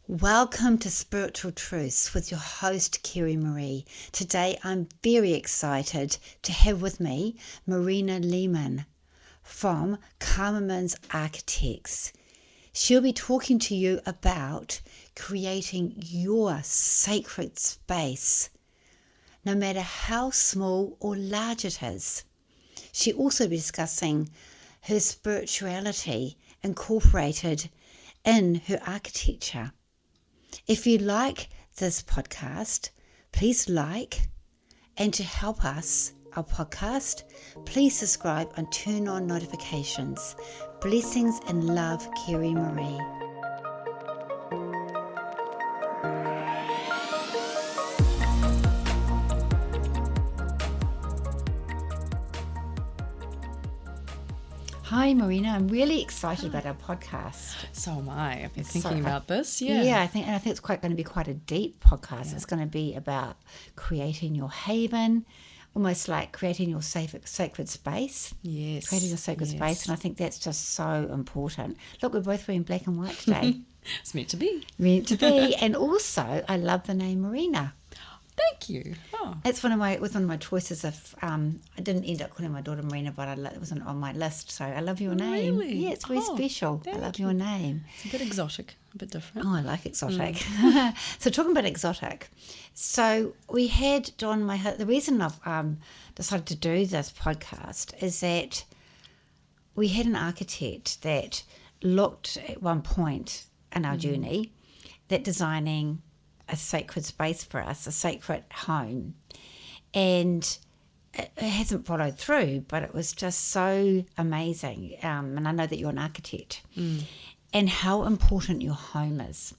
Welcome to Spiritual Truths with your host, Kerry Marie. Today I'm very excited to have with me Marina Lehman from Carmen's Architects. She'll be talking to you about creating your sacred space, no matter how small or large it is. She'll also be discussing her spirituality incorporated in her architecture. If you like this podcast, please like, and to help us, our podcast, please subscribe and turn on notifications. Blessings and love, Kerry Marie. Hi, Marina. I'm really excited about our podcast. So am I. I've been thinking about this. Yeah. Yeah, I think it's going to be quite a deep podcast. Yeah. It's going to be about creating your haven, almost like creating your sacred space. Yes. Creating your sacred space. And I think that's just so important. Look, we're both wearing black and white today. It's meant to be. Meant to be. And also, I love the name Marina. Thank you. Oh. It was one of my choices. Of I didn't end up calling my daughter Marina, but it wasn't on my list. So I love your name. Really? Yeah, it's very special. I love your name. It's a bit exotic, a bit different. Oh, I like exotic. So talking about exotic, so we had Don. The reason I've decided to do this podcast is that we had an architect that looked at one point in our journey that designing a sacred space for us, a sacred home, and it hasn't followed through, but it was just so amazing. And I know that you're an architect, and how important your home is,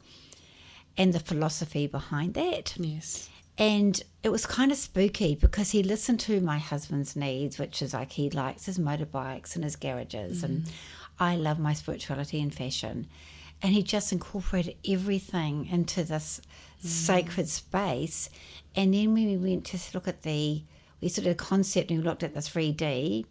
and the philosophy behind that. Yes. And it was kind of spooky because he listened to my husband's needs, which is like he likes his motorbikes and his garages, and I love my spirituality and fashion. And he just incorporated everything into this sacred space. And then when we went to look at we sort of did a concept and we looked at the 3D,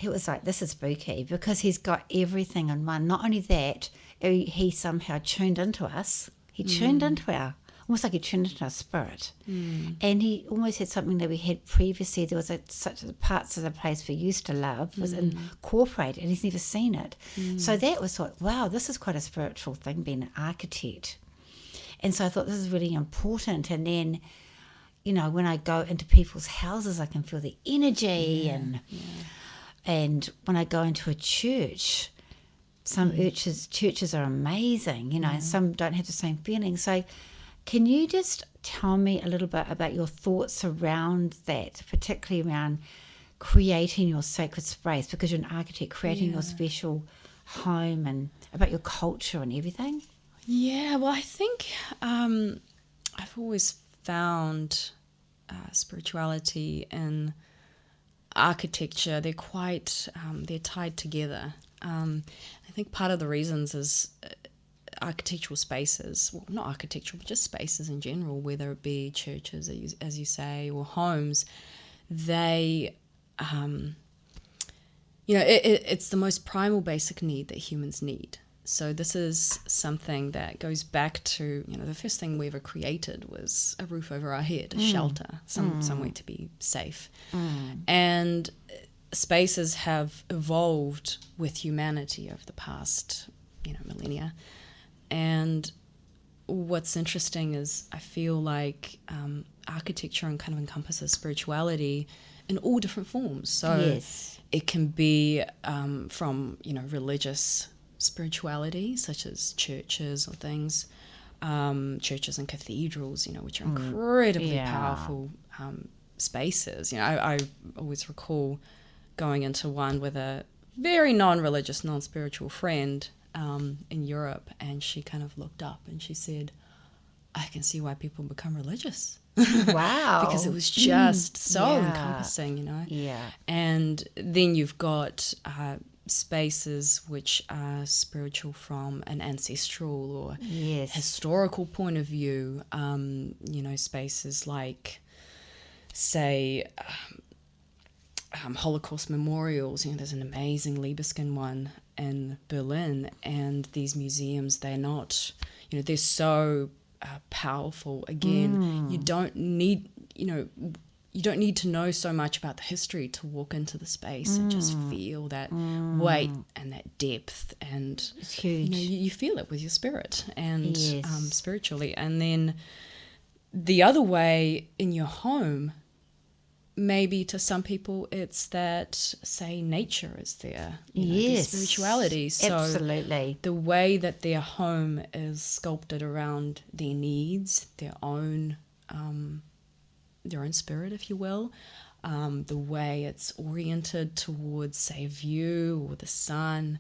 it was like, this is spooky because he's got everything in one. Not only that, he somehow tuned into us. He tuned into almost like he tuned into our spirit. And he almost had something that we had previously. There was such parts of the place we used to love was incorporated, and he's never seen it. So that was like, wow, this is quite a spiritual thing, being an architect. And so I thought this is really important. And then, when I go into people's houses, I can feel the energy. And when I go into a church, some churches are amazing, and some don't have the same feeling. So can you just tell me a little bit about your thoughts around that, particularly around creating your sacred space, because you're an architect, creating your special home, and about your culture and everything? Yeah, well, I think I've always found spirituality and architecture, they're quite, they're tied together. I think part of the reasons is architectural spaces, well, not architectural, but just spaces in general, whether it be churches, as you say, or homes, they, it's the most primal basic need that humans need. So this is something that goes back to, the first thing we ever created was a roof over our head, a shelter, somewhere to be safe. And spaces have evolved with humanity over the past, millennia. And what's interesting is I feel like architecture kind of encompasses spirituality in all different forms. So it can be from, religious spirituality, such as churches or things, churches and cathedrals, which are incredibly powerful spaces. I always recall going into one with a very non-religious, non-spiritual friend in Europe, and she kind of looked up and she said, I can see why people become religious. Wow. Because it was just so encompassing, Yeah. And then you've got spaces which are spiritual from an ancestral or historical point of view, spaces like, say, Holocaust memorials. There's an amazing Libeskind one in Berlin, and these museums, they're not, they're so powerful. Again, you don't need to know so much about the history to walk into the space and just feel that weight and that depth, and It's huge. you feel it with your spirit and Yes. spiritually. And then the other way, in your home, maybe to some people it's that, say, nature is their, their spirituality. So absolutely. the way that their home is sculpted around their needs, their own spirit, if you will, the way it's oriented towards, say, a view or the sun,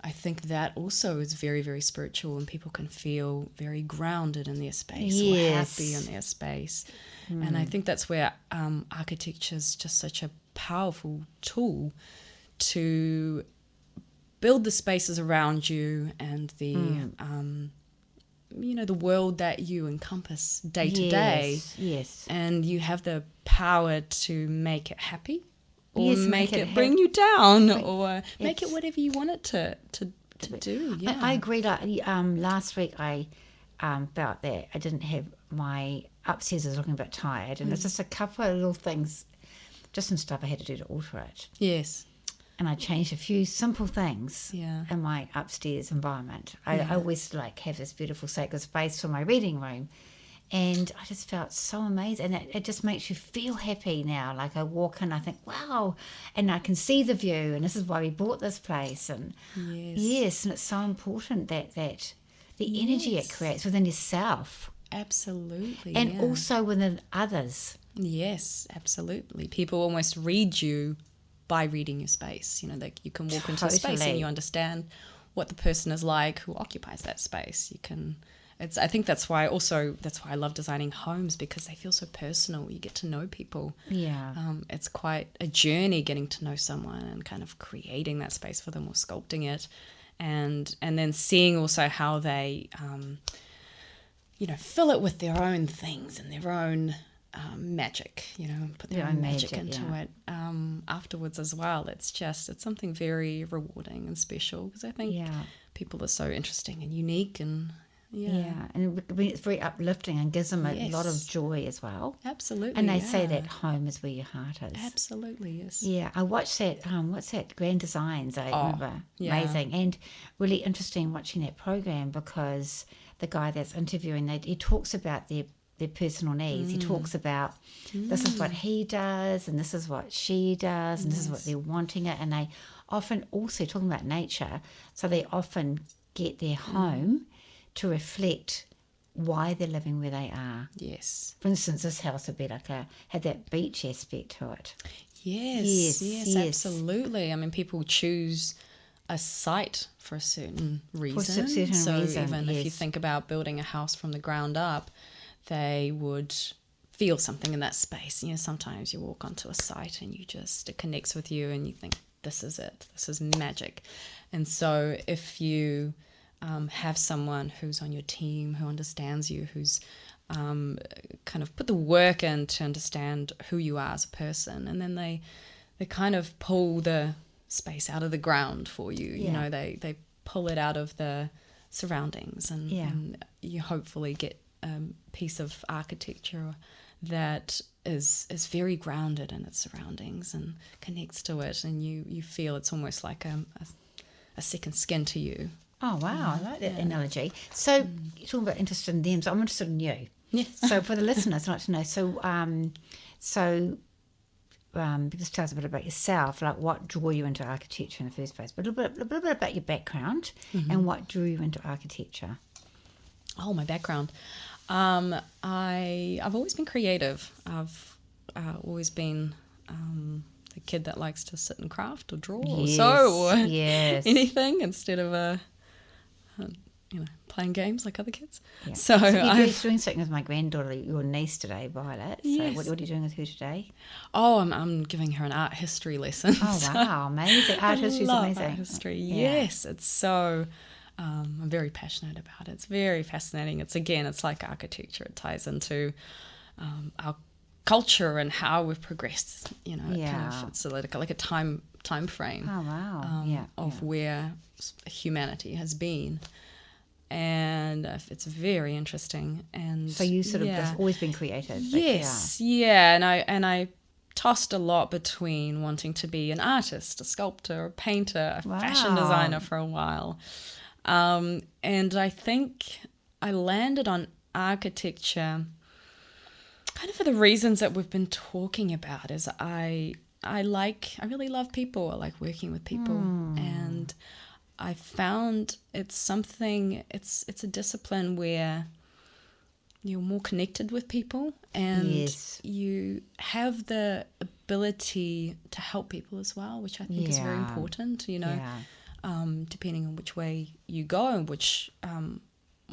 I think that also is very, very spiritual, and people can feel very grounded in their space or happy in their space. And I think that's where architecture is just such a powerful tool to build the spaces around you and the the world that you encompass day to day. Yes. And you have the power to make it happy, or Yes, make it bring you down, or make it Yes. whatever you want it to do. Yeah. I agree. Like last week, I felt that I didn't have my upstairs. I was looking a bit tired, and there's just a couple of little things, just some stuff I had to do to alter it. Yes. And I changed a few simple things Yeah. in my upstairs environment. I always have this beautiful sacred space for my reading room, and I just felt so amazing. And it just makes you feel happy now. Like I walk in, I think, wow, and I can see the view, and this is why we bought this place. And yes, and it's so important that the energy it creates within yourself. Absolutely. And also within others. Yes, absolutely. People almost read you by reading your space. Like you can walk into a space and you understand what the person is like who occupies that space. I think that's why I love designing homes, because they feel so personal. You get to know people. Yeah. It's quite a journey getting to know someone and kind of creating that space for them or sculpting it, and then seeing also how they fill it with their own things and their own magic, put their own magic into it afterwards as well. It's something very rewarding and special, because I think people are so interesting and unique, and and it's very uplifting and gives them a lot of joy as well. Absolutely. And they say that home is where your heart is. Absolutely, yes. Yeah, I watched that. What's that? Grand Designs. I remember. Yeah. Amazing and really interesting watching that program, because the guy that's interviewing, he talks about their personal needs. He talks about this is what he does, and this is what she does, and this is what they're wanting it. And they often also talking about nature, so they often get their home to reflect why they're living where they are. Yes. For instance, this house would be had that beach aspect to it. Yes, absolutely. I mean, people choose a site for a certain reason. Even if you think about building a house from the ground up, they would feel something in that space. Sometimes you walk onto a site and it connects with you, and you think, this is it. This is magic. And so if you have someone who's on your team, who understands you, who's kind of put the work in to understand who you are as a person, and then they kind of pull the space out of the ground for you. They pull it out of the surroundings, and you hopefully get a piece of architecture that is very grounded in its surroundings and connects to it, and you feel it's almost like a second skin to you. Oh, wow. I like that analogy. So you're talking about interested in them, so I'm interested in you. Yes. So for the listeners, I'd like to know, just tell us a bit about yourself, like what drew you into architecture in the first place, but a little bit about your background and what drew you into architecture. Oh, my background. I've always been creative. I've always been the kid that likes to sit and craft or draw or sew or anything instead of playing games like other kids. Yeah. So you're doing something with my granddaughter, your niece today, Violet. So yes. what are you doing with her today? Oh, I'm giving her an art history lesson. Oh, wow, amazing. Art history is amazing. Art history, yes. It's so... I'm very passionate about it. It's very fascinating. It's like architecture. It ties into our culture and how we've progressed. It's like a time frame. Oh, wow. Of where humanity has been. and it's very interesting. And So you sort of yeah. just always been creative. Yes, yeah, and I tossed a lot between wanting to be an artist, a sculptor, a painter, a fashion designer for a while. And I think I landed on architecture kind of for the reasons that we've been talking about. Is I really love people. I like working with people, and I found it's a discipline where you're more connected with people, and you have the ability to help people as well, which I think is very important, depending on which way you go and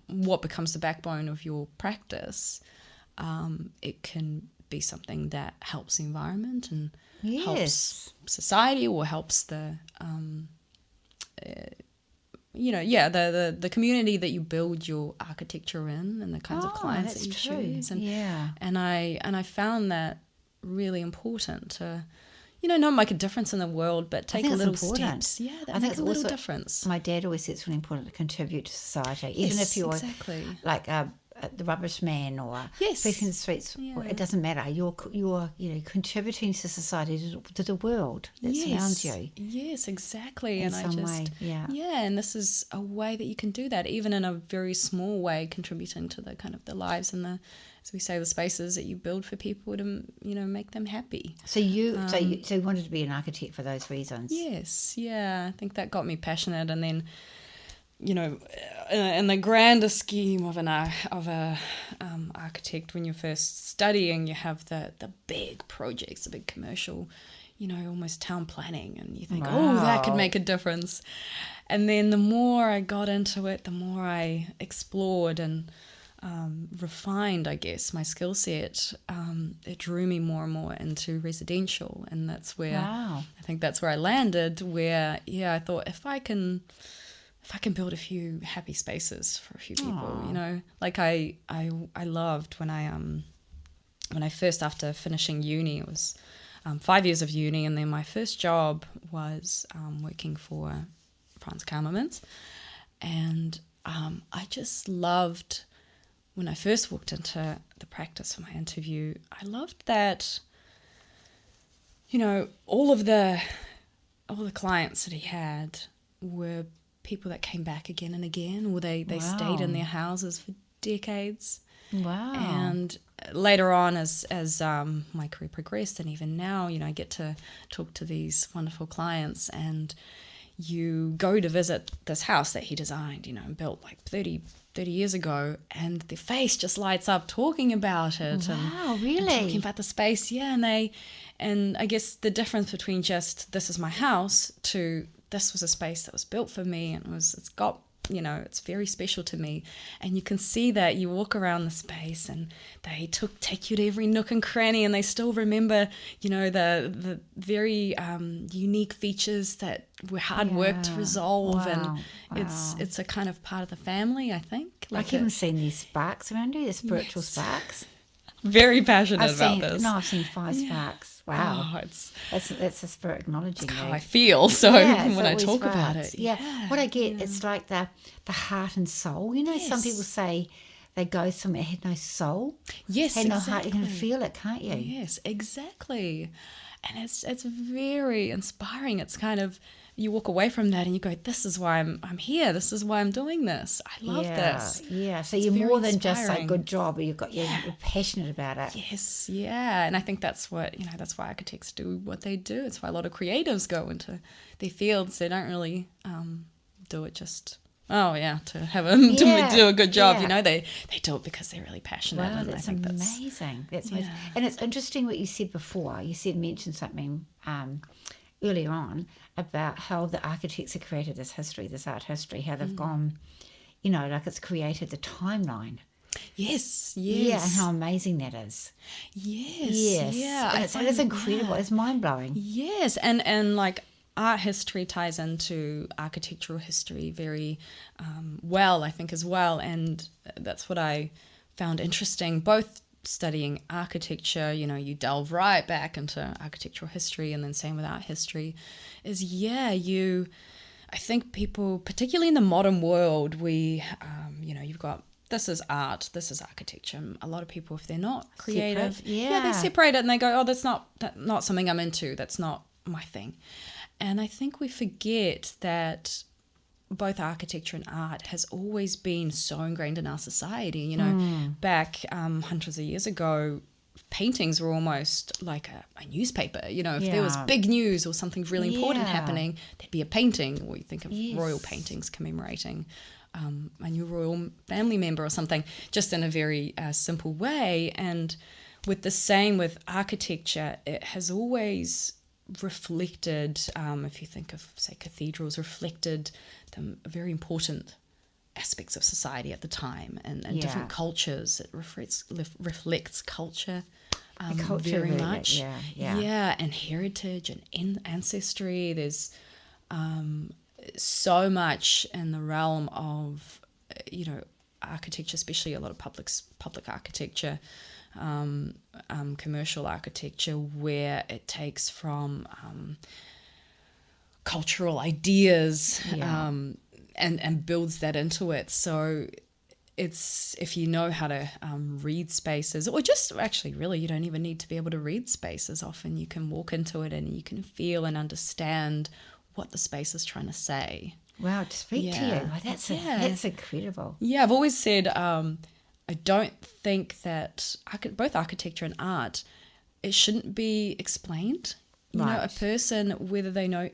what becomes the backbone of your practice. It can be something that helps the environment and helps society, or helps the the community that you build your architecture in, and the kinds of clients that you choose. And I found that really important to not make a difference in the world, but take little steps. Yeah, that make a little difference. My dad always said it's really important to contribute to society, even if you're like the rubbish man or speaking in the streets. It doesn't matter. You're contributing to society, to the world that surrounds you. Yes, exactly. In some way. And this is a way that you can do that, even in a very small way, contributing to the kind of the lives and the, as we say, the spaces that you build for people to make them happy. So you wanted to be an architect for those reasons. Yes, yeah. I think that got me passionate, and then in the grander scheme of a architect, when you're first studying, you have the big projects, the big commercial, almost town planning, and you think, oh, that could make a difference. And then the more I got into it, the more I explored and refined, I guess, my skill set. It drew me more and more into residential, and that's where I think that's where I landed. Where I thought, if I can build a few happy spaces for a few people, like I loved when I first, after finishing uni, it was 5 years of uni, and then my first job was working for Franz Kammermans, and I just loved, when I first walked into the practice for my interview, I loved that, all the clients that he had were people that came back again and again, or they stayed in their houses for decades. Wow. And later on, as my career progressed, and even now, I get to talk to these wonderful clients, and you go to visit this house that he designed, and built like 30 years ago, and their face just lights up talking about it. Wow, really? And talking about the space, and I guess the difference between just, this is my house, to this was a space that was built for me, and it's got, it's very special to me. And you can see that you walk around the space, and they take you to every nook and cranny, and they still remember, the very unique features that were hard work to resolve. And it's a kind of part of the family, I think. Like, even seen these sparks around you, the spiritual sparks. Very passionate about this. No, I've seen 5 sparks. Wow. Oh, that's a spirit acknowledging how you. I feel. So when I talk about it. Yeah. What I get, it's like the heart and soul. Some people say they go somewhere, had no soul. Yes, had no heart. You can feel it, can't you? Yes, exactly. And it's very inspiring. It's kind of, you walk away from that and you go, this is why I'm here. This is why I'm doing this. I love this. Yeah. So you're more than just like, good job. You're passionate about it. Yes. Yeah. And I think that's what, that's why architects do what they do. It's why a lot of creatives go into their fields. They don't really do it just, to have them to do a good job. They do it because they're really passionate. Wow, and that's I think amazing. That's amazing. And it's interesting what you said before. You mentioned something earlier on about how the architects have created this history, this art history, how they've gone, like it's created the timeline. Yes. Yeah, and how amazing that is. Yes. Yeah. And it's incredible. It's mind-blowing. Yes, and like art history ties into architectural history very well, I think, as well. And that's what I found interesting, both studying architecture, you delve right back into architectural history, and then same with art history, is I I think people, particularly in the modern world, we, you've got, this is art, this is architecture. A lot of people, if they're not creative, they separate it and they go, oh, that's not something I'm into. That's not my thing. And I think we forget that both architecture and art has always been so ingrained in our society. Back hundreds of years ago, paintings were almost like a newspaper. If there was big news or something really important happening, there'd be a painting. Or you think of royal paintings commemorating a new royal family member or something, just in a very simple way. And with architecture, it has always reflected, if you think of, say, cathedrals, reflected the very important aspects of society at the time and different cultures. It reflects culture, very much. And heritage and ancestry. There's so much in the realm of, architecture, especially a lot of public architecture, commercial architecture, where it takes from cultural ideas and builds that into it. So it's, if you know how to read spaces, or just actually really you don't even need to be able to read spaces. Often you can walk into it and you can feel and understand what the space is trying to say. Wow, to speak to you. Well, that's incredible. Yeah, I've always said I don't think that both architecture and art, it shouldn't be explained. A person, whether they know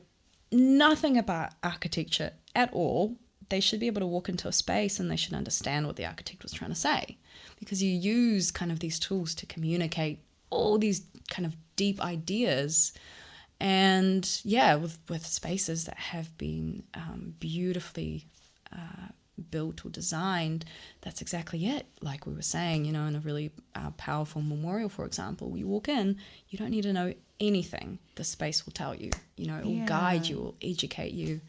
nothing about architecture at all, they should be able to walk into a space and they should understand what the architect was trying to say, because you use kind of these tools to communicate all these kind of deep ideas. And with spaces that have been beautifully built or designed, that's exactly it. Like we were saying, in a really powerful memorial, for example, you walk in, you don't need to know anything. The space will tell you, it will guide you, will educate you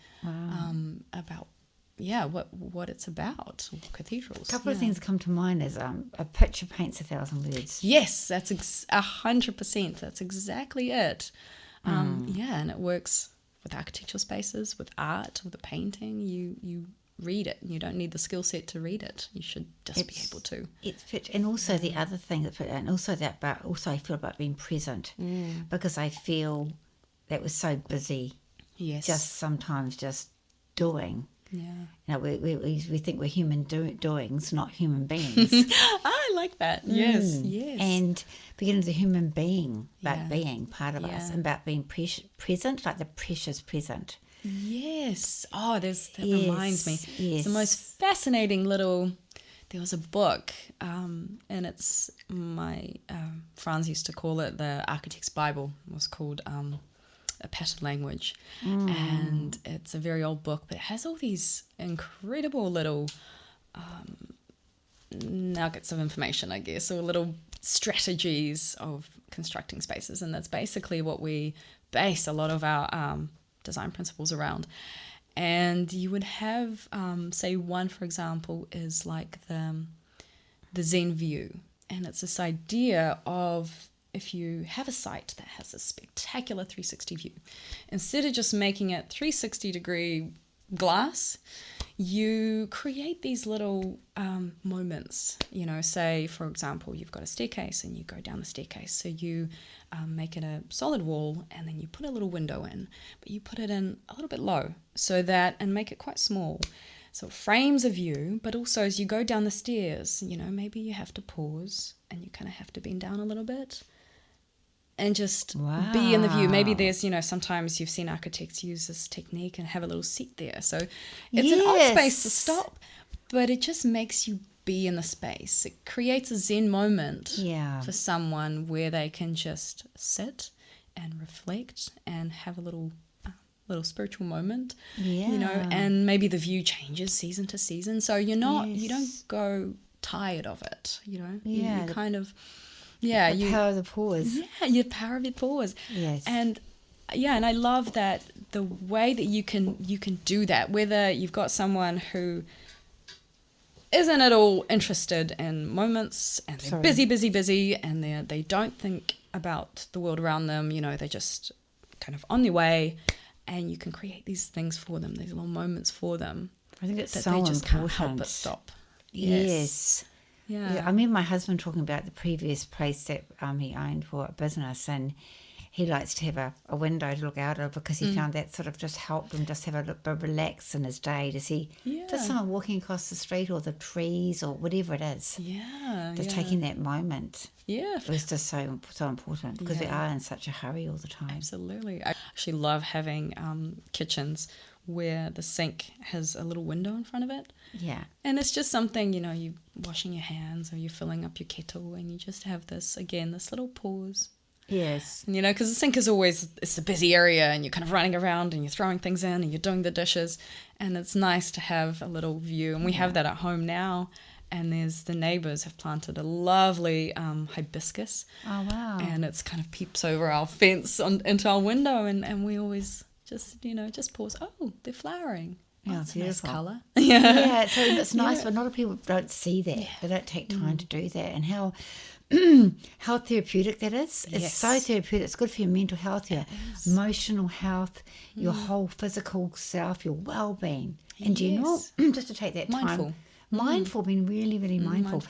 about what it's about. Cathedrals. A couple of things come to mind is a picture paints 1,000 words. Yes, that's 100%. That's exactly it. And it works with architectural spaces, with art, with a painting. You read it. You don't need the skill set to read it. You should just be able to. And also the other thing I feel about being present, because I feel that we're so busy. Yes. Just doing. Yeah. We think we're human doings, not human beings. I like that. Yes. And beginning the human being, about being part of us, and about being present, like the precious present. Yes. Oh, that reminds me. Yes. It's the most fascinating little. There was a book, and it's my Franz used to call it the Architect's Bible. It was called A Pattern Language, and it's a very old book, but it has all these incredible little nuggets of information, I guess, or little strategies of constructing spaces, and that's basically what we base a lot of our design principles around. And you would have, say, one, for example, is like the Zen view, and it's this idea of, if you have a site that has a spectacular 360 view, instead of just making it 360-degree glass, you create these little moments. Say, for example, you've got a staircase and you go down the staircase. So you make it a solid wall, and then you put a little window in, but you put it in a little bit low and make it quite small. So it frames a view, but also as you go down the stairs, maybe you have to pause and you kind of have to bend down a little bit and just be in the view. Maybe there's, sometimes you've seen architects use this technique and have a little seat there. So it's an odd space to stop, but it just makes you be in the space. It creates a Zen moment for someone where they can just sit and reflect and have a little spiritual moment, and maybe the view changes season to season. So you don't go tired of it, you kind of... the power of the pause. Yeah, your power of your pause. Yes. And I love that the way that you can do that, whether you've got someone who isn't at all interested in moments and they're busy, and they don't think about the world around them, they're just kind of on their way, and you can create these things for them, these little moments for them. I think it's that so they just important. can't help but stop. Yes. Yeah. I remember my husband talking about the previous place that he owned for a business, and he likes to have a window to look out of because he found that sort of just helped him just have a little bit relax in his day to see just someone walking across the street or the trees or whatever it is. Yeah. Just taking that moment. Yeah. It was just so important because we are in such a hurry all the time. Absolutely. I actually love having kitchens where the sink has a little window in front of it. Yeah. And it's just something, you washing your hands or you're filling up your kettle and you just have this little pause. Yes. And, because the sink is always, it's a busy area and you're kind of running around and you're throwing things in and you're doing the dishes. And it's nice to have a little view. And we have that at home now. And the neighbours have planted a lovely hibiscus. Oh, wow. And it's kind of peeps over our fence into our window. And we always just pause. Oh, they're flowering. Yeah, That's a nice colour. Yeah, so it's nice, but a lot of people don't see that. Yeah. They don't take time to do that. And how therapeutic that is. It's so therapeutic. It's good for your mental health, your emotional health, your whole physical self, your well-being in general. Just to take that time. Mindful, being really, really mindful.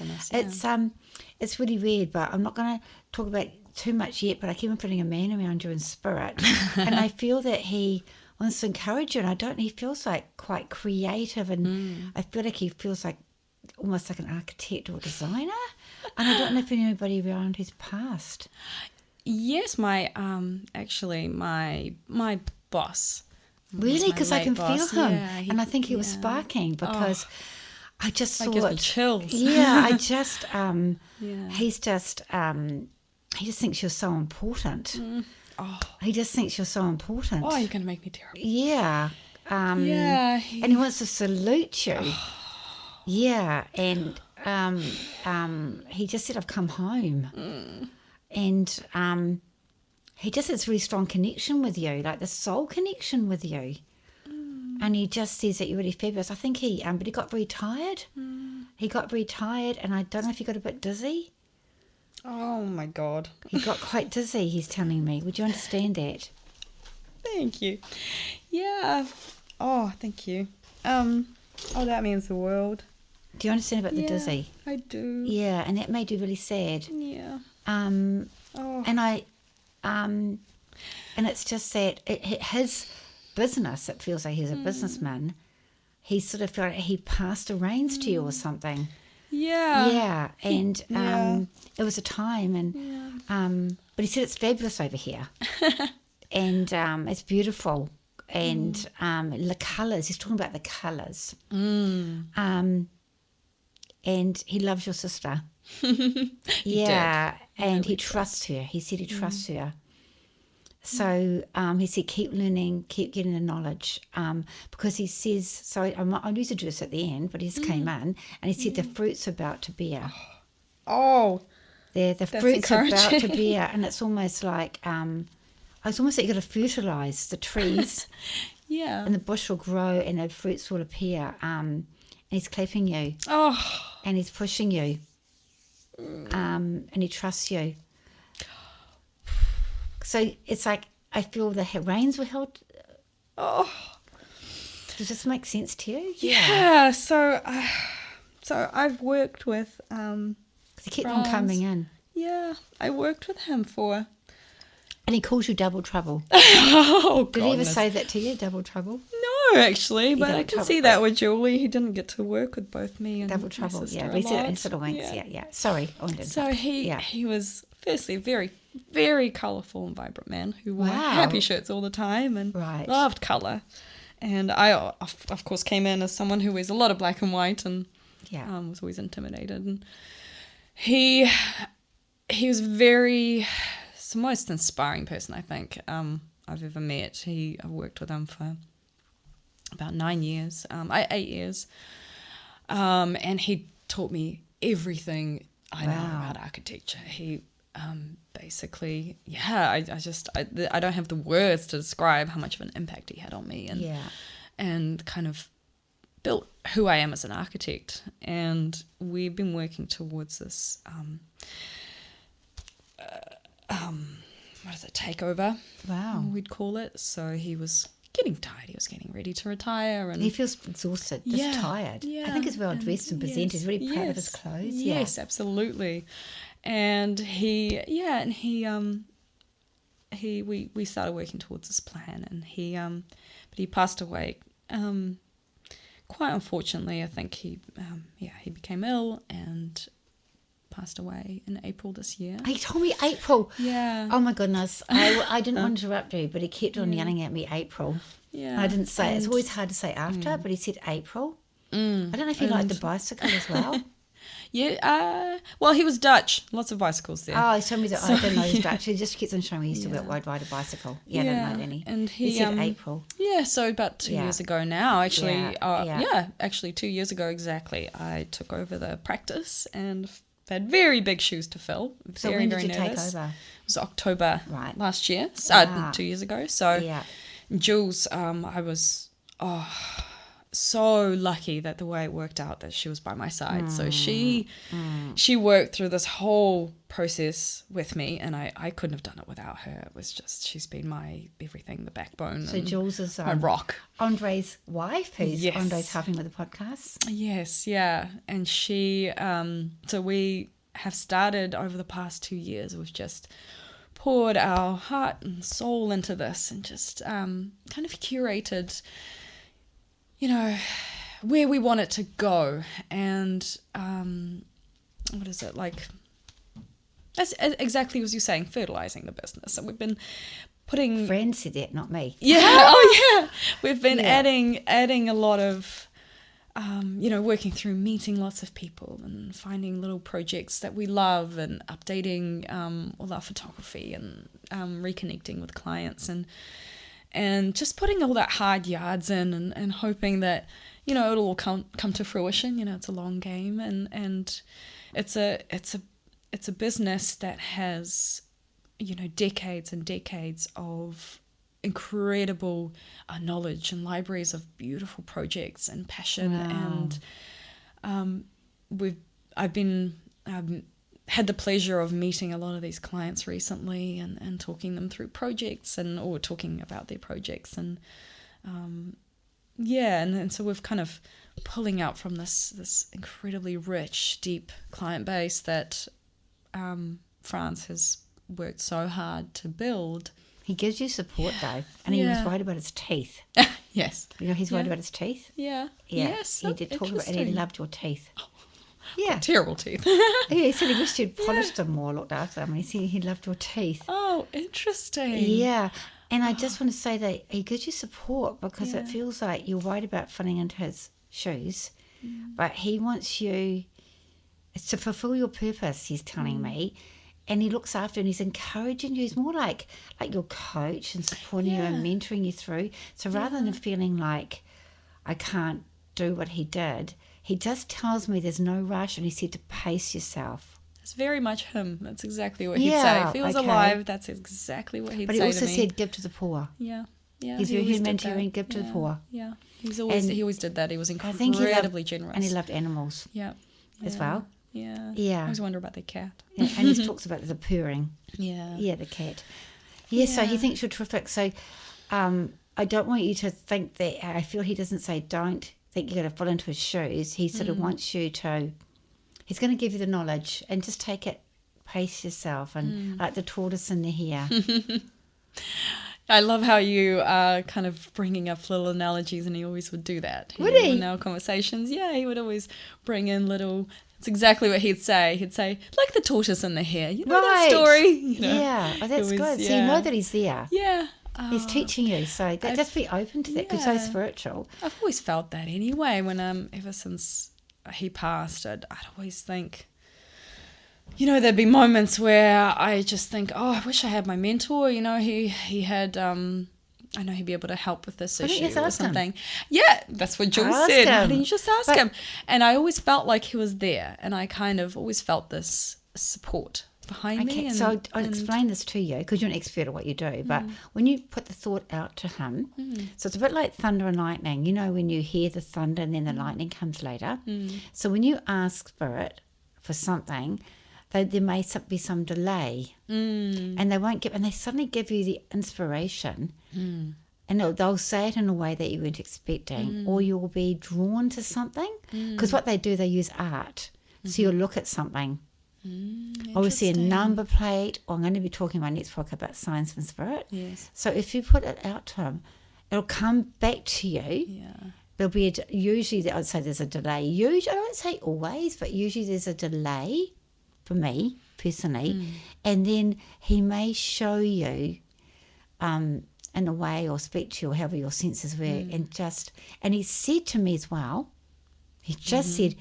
It's really weird, but I'm not going to talk about too much yet, but I keep on feeling a man around you in spirit. And I feel that he wants to encourage you, and he feels like quite creative, and I feel like he feels like almost like an architect or a designer. And I don't know if anybody around who's passed. Yes, my boss. Really? Because I can feel him. Yeah, and I think he was sparking because I just saw it. Gives me chills. Yeah, I just, he just thinks you're so important. He just thinks you're so important. Oh, you're going to make me terrible. Yeah. And he wants to salute you. Yeah, and he just said, I've come home. And he just has a really strong connection with you, like the soul connection with you. And he just says that you're really fabulous. I think but he got very tired. He got very tired, and I don't know if he got a bit dizzy. Oh, my God. He got quite dizzy, he's telling me. Would you understand that? Thank you. Yeah. Oh, thank you. That means the world. Do you understand about the dizzy? I do. Yeah, and that made you really sad. Yeah. And it's just that his business, it feels like he's a businessman. He sort of felt like he passed the reins to you or something. Yeah. Yeah, and it was a time, and but he said it's fabulous over here, and it's beautiful, and the colours. He's talking about the colours. And he loves your sister. And he trusts her. He said he trusts her. So he said, keep learning, keep getting the knowledge. Because he says, so I used to do this at the end, but he just came in, and he said the fruit's about to bear. Oh, the fruit's about to bear, and it's almost like you've got to fertilise the trees. Yeah. And the bush will grow, and the fruits will appear. And he's clapping you. Oh. And he's pushing you. And he trusts you. So it's like I feel the reins were held. Oh. Does this make sense to you? Yeah. So I've worked with. He kept on coming in. Yeah, I worked with him for. And he calls you double trouble. Oh, Did he ever say that to you, double trouble? No, actually, but I can see that with Julie. He didn't get to work with both me and double trouble. My sister Yeah, he said it in little winks. Yeah. Sorry, so he was firstly very, very colourful and vibrant man who wore happy shirts all the time and loved colour. And I, of course, came in as someone who wears a lot of black and white and was always intimidated. And he was the most inspiring person I think I've ever met. I've worked with him for about 8 years, and he taught me everything I know about architecture. He basically, I don't have the words to describe how much of an impact he had on me, and kind of built who I am as an architect. And we've been working towards this what is it, takeover? Wow. We'd call it. So he was getting tired. He was getting ready to retire, and He feels exhausted, just tired. I think he's well dressed and presented. He's really proud of his clothes. Yes, absolutely. And we started working towards this plan, and but he passed away. Quite unfortunately, I think he became ill and passed away in April this year. He told me April. Yeah. Oh my goodness. I didn't want to interrupt you, but he kept on yelling at me April. Yeah. I didn't say it. It's always hard to say after, but he said April. I don't know if he liked the bicycle as well. Yeah. Well, he was Dutch. Lots of bicycles there. Oh, he told me that. I didn't know he was Dutch. He just keeps on showing me he used to ride a bicycle. Yeah, I didn't know any. And he said April. Yeah, so about 2 years ago now, actually. Yeah. Actually 2 years ago exactly, I took over the practice and had very big shoes to fill. So very, when very did you nervous. take over? It was October last year, 2 years ago. So Jules, I was so lucky that the way it worked out that she was by my side. So she worked through this whole process with me, and I couldn't have done it without her. It was just, she's been my everything, the backbone. So Jules is my rock. Andre's wife, who's Andre's helping with the podcast. Yes, yeah. And she, so we have started over the past 2 years. We've just poured our heart and soul into this, and just kind of curated, where we want it to go. And what is it like? That's exactly as you're saying, fertilizing the business. So we've been putting. Friend said that, not me. Yeah. Oh yeah. We've been adding a lot of, working through meeting lots of people and finding little projects that we love, and updating all our photography, and reconnecting with clients, and just putting all that hard yards in, and hoping that, it'll all come to fruition. It's a long game, and it's a business that has, decades and decades of incredible knowledge and libraries of beautiful projects and passion. And I've had the pleasure of meeting a lot of these clients recently, and talking them through projects, or talking about their projects, and and so we've kind of pulling out from this incredibly rich, deep client base that France has worked so hard to build. He gives you support though, and he was worried about his teeth. Yes. He's worried about his teeth. Yeah. Yes. He did talk about, and he loved your teeth. Yeah. Terrible teeth. He said he wished you'd polished them more, looked after them. He said he loved your teeth. Oh, interesting. Yeah. And I just want to say that he gives you support, because it feels like you're worried about fitting into his shoes, but he wants you to fulfill your purpose, he's telling me. And he looks after, and he's encouraging you. He's more like your coach, and supporting you and mentoring you through. So rather than feeling like I can't do what he did, he just tells me there's no rush, and he said to pace yourself. It's very much him. That's exactly what he'd say. If he was alive, that's exactly what he'd say to me. But he also said give to the poor. Yeah. Yeah, he's very humanitarian, give to the poor. Yeah, he always did that. He was incredibly generous. And he loved animals. As well. Yeah. Yeah. I always wonder about the cat. And he talks about the purring. Yeah. Yeah, the cat. Yeah, so he thinks you're terrific. So I don't want you to think that, I feel he doesn't say don't think you're going to fall into his shoes. He sort of wants you to, he's going to give you the knowledge, and just take it, pace yourself, and like the tortoise and the hare. I love how you are kind of bringing up little analogies, and he always would do that. Would he? In our conversations, he would always bring in little. It's exactly what he'd say. He'd say, like the tortoise and the hare. You know that story? Yeah, that's good. So you know that he's there. Yeah. He's teaching you, so just be open to that, because so spiritual. I've always felt that anyway. When ever since he passed, I'd always think, there'd be moments where I just think, I wish I had my mentor. He had, I know he'd be able to help with this issue or something. Him? Yeah, that's what Jules said. Why didn't you just ask him? And I always felt like he was there, and I kind of always felt this support behind me. So I'll explain this to you, because you're an expert at what you do, but when you put the thought out to him, so it's a bit like thunder and lightning. When you hear the thunder and then the lightning comes later. So when you ask Spirit for something, there may be some delay, and they won't give, and they suddenly give you the inspiration and they'll say it in a way that you weren't expecting, or you'll be drawn to something. Because what they do, they use art. So you'll look at something, or we'll see a number plate, or I'm going to be talking in my next podcast about Signs and Spirit. Yes. So if you put it out to them, it'll come back to you. Yeah. There'll be usually, I'd say there's a delay. Usually, I don't say always, but usually there's a delay for me personally. And then he may show you in a way, or speak to you, or however your senses work, and he said to me as well, he just said,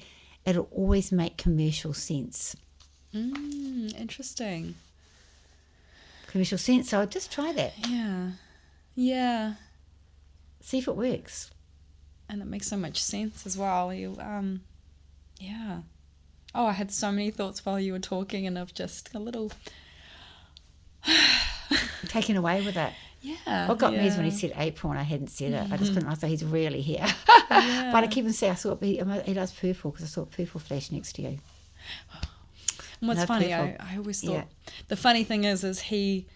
it'll always make commercial sense. Interesting. Commercial sense. So I'll just try that. Yeah. Yeah. See if it works. And it makes so much sense as well. Yeah. Oh, I had so many thoughts while you were talking, and I've just a little Taken away with it. Yeah. What got me is when he said April and I hadn't said it. I just couldn't. I thought he's really here. Yeah. But I keep on saying I saw he does purple because I saw purple flash next to you. And what's No, funny, purple. I always thought the funny thing is he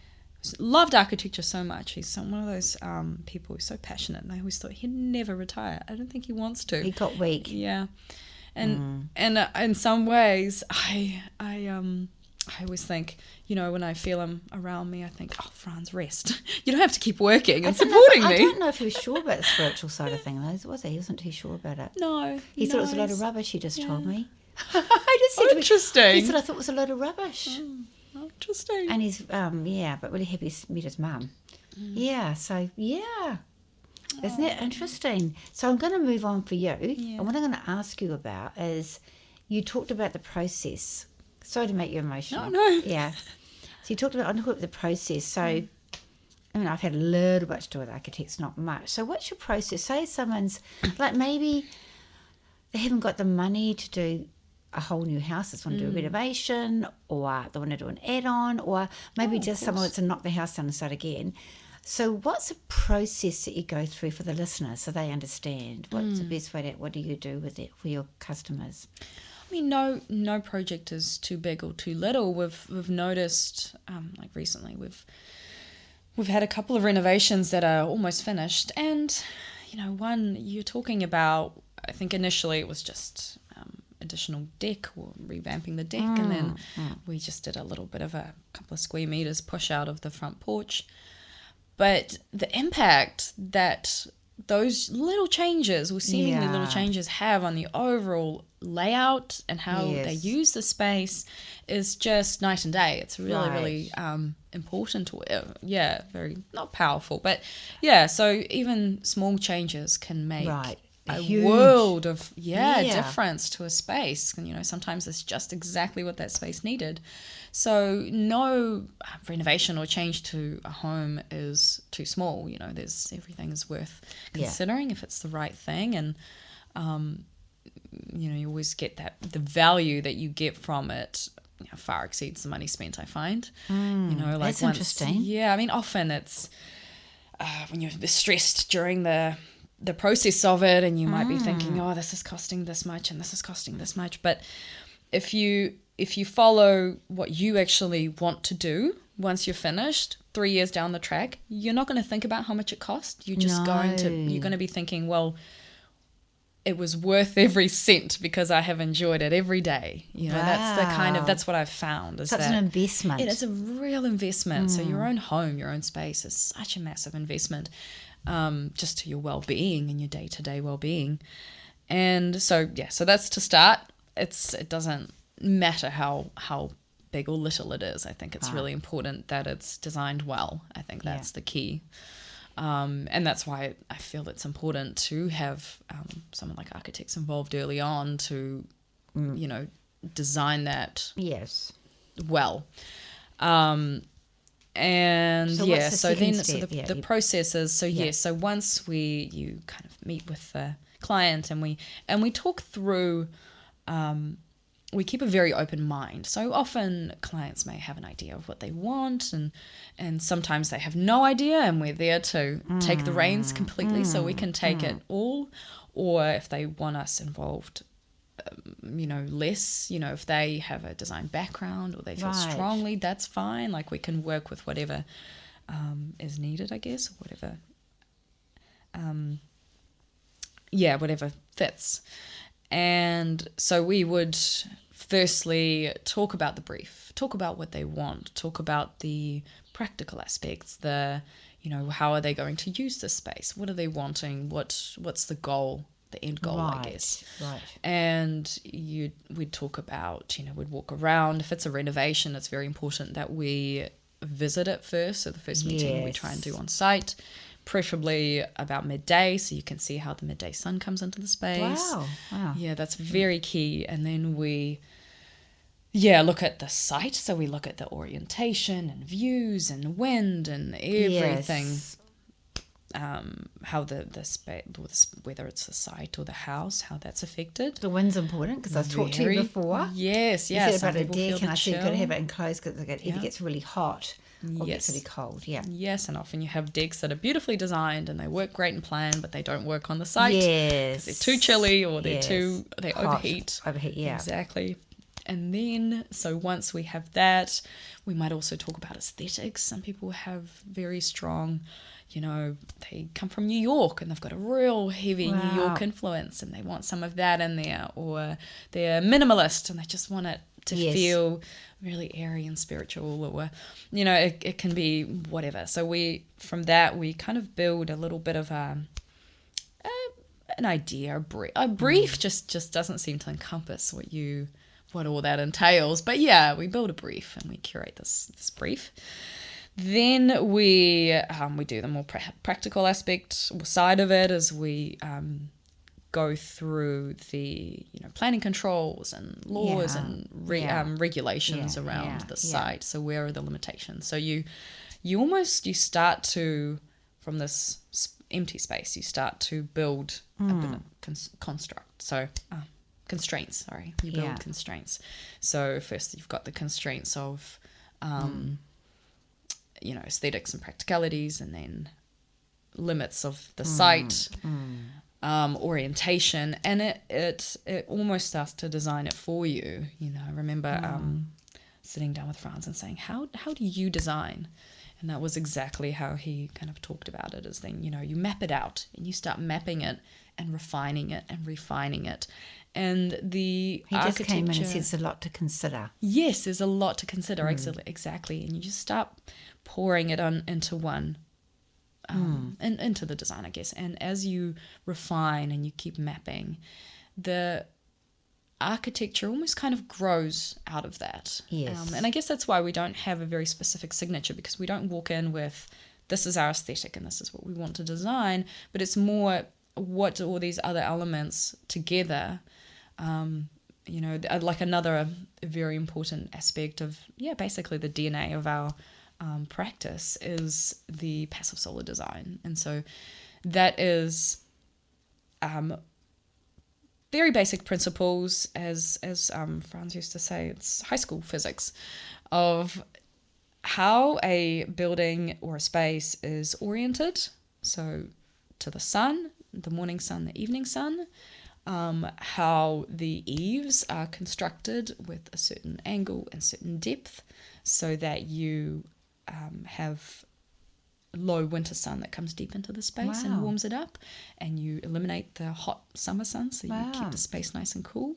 loved architecture so much. He's one of those people who's so passionate, and I always thought he'd never retire. I don't think he wants to. He got weak. Yeah, and in some ways, I always think, when I feel him around me, I think, oh, Franz, rest. You don't have to keep working and supporting me. I don't know if he was sure about the spiritual side of things, though, was he? He wasn't too sure about it. No. He thought it was a load of rubbish, he just told me. I just said interesting. He said, I thought it was a load of rubbish. Interesting. And he's, but really happy to meet his mum. Yeah, so, yeah. Isn't it interesting? So I'm going to move on for you. Yeah. And what I'm going to ask you about is, you talked about the process. Sorry to make you emotional. No. Yeah. So you talked about, I'm talking about the process. So, I've had a little bit to do with architects, not much. So what's your process? Say someone's, like maybe they haven't got the money to do a whole new house, they just want to do a renovation, or they want to do an add-on, or maybe just someone wants to knock the house down and start again. So what's the process that you go through for the listeners so they understand? What's the best way what do you do with it for your customers? I mean, no project is too big or too little. We've noticed, like recently, we've had a couple of renovations that are almost finished, and one you're talking about. I think initially it was just additional deck or revamping the deck, and then we just did a little bit of a couple of square meters push out of the front porch. But the impact that those little changes, or seemingly little changes, have on the overall layout and how they use the space is just night and day. It's really, really important. Very, not powerful, but so even small changes can make a world of difference to a space. And sometimes it's just exactly what that space needed. So no renovation or change to a home is too small. Everything is worth considering if it's the right thing, and you always get the value that you get from it far exceeds the money spent, I find. That's interesting. Yeah, I mean, often it's when you're stressed during the process of it, and you might be thinking, oh, this is costing this much and this is costing this much. But if you follow what you actually want to do, once you're finished, 3 years down the track, you're not going to think about how much it cost. You're just going to be thinking, well, it was worth every cent because I have enjoyed it every day. That's what I've found. So it's an investment. It is a real investment. So your own home, your own space is such a massive investment, just to your well-being and your day-to-day well-being. And so that's to start. It doesn't matter how big or little it is. I think it's really important that it's designed well. I think that's the key. And that's why I feel it's important to have someone like architects involved early on to, design that well. And so the process is so once you kind of meet with the client and we talk through. We keep a very open mind. So often clients may have an idea of what they want, and sometimes they have no idea, and we're there to take the reins completely so we can take it all. Or if they want us involved, less, if they have a design background or they feel strongly, that's fine. Like, we can work with whatever is needed, I guess, or whatever whatever fits. And so we would firstly talk about the brief, talk about what they want, talk about the practical aspects, how are they going to use this space? What are they wanting? What's the goal, the end goal, I guess. Right. And we'd talk about, we'd walk around. If it's a renovation, it's very important that we visit it first. So the first meeting we try and do on site, preferably about midday, so you can see how the midday sun comes into the space. Wow. Yeah, that's very key. And then we look at the site. So we look at the orientation and views and wind and everything. Yes. How the space, whether it's the site or the house, how that's affected. The wind's important because I've talked to you before. Yes. You said about a deck, and I said you've got to have it enclosed because it either gets really hot or gets really cold. Yeah. Yes, and often you have decks that are beautifully designed and they work great in plan, but they don't work on the site. Yes. They're too chilly or they hot. overheat. Overheat, yeah. Exactly. And then, so once we have that, we might also talk about aesthetics. Some people have very strong, they come from New York and they've got a real heavy New York influence and they want some of that in there. Or they're minimalist and they just want it to feel really airy and spiritual, or, it can be whatever. So from that, we kind of build a little bit of an idea. A brief just doesn't seem to encompass what all that entails. But yeah, we build a brief and we curate this brief. Then we do the more practical aspect or side of it as we go through the planning controls and laws and regulations around the site. So where are the limitations? So you start to, from this empty space, you start to build a bit of construct. So constraints. Sorry, you build constraints. So first you've got the constraints of aesthetics and practicalities, and then limits of the site, orientation, and it almost starts to design it for you. I remember sitting down with Franz and saying, how do you design? And that was exactly how he kind of talked about it, is then, you map it out and you start mapping it and refining it and refining it. And the He architecture, just came in and said there's a lot to consider. Yes, there's a lot to consider, exactly. And you just start pouring it into one, and into the design, I guess. And as you refine and you keep mapping, the architecture almost kind of grows out of that. Yes. And I guess that's why we don't have a very specific signature, because we don't walk in with, this is our aesthetic and this is what we want to design, but it's more, what do all these other elements together, like another very important aspect of, basically the DNA of our practice is the passive solar design. And so that is very basic principles, as Franz used to say, it's high school physics, of how a building or a space is oriented. So to the sun, the morning sun, the evening sun, how the eaves are constructed with a certain angle and certain depth, so that you have low winter sun that comes deep into the space and warms it up, and you eliminate the hot summer sun, so you keep the space nice and cool.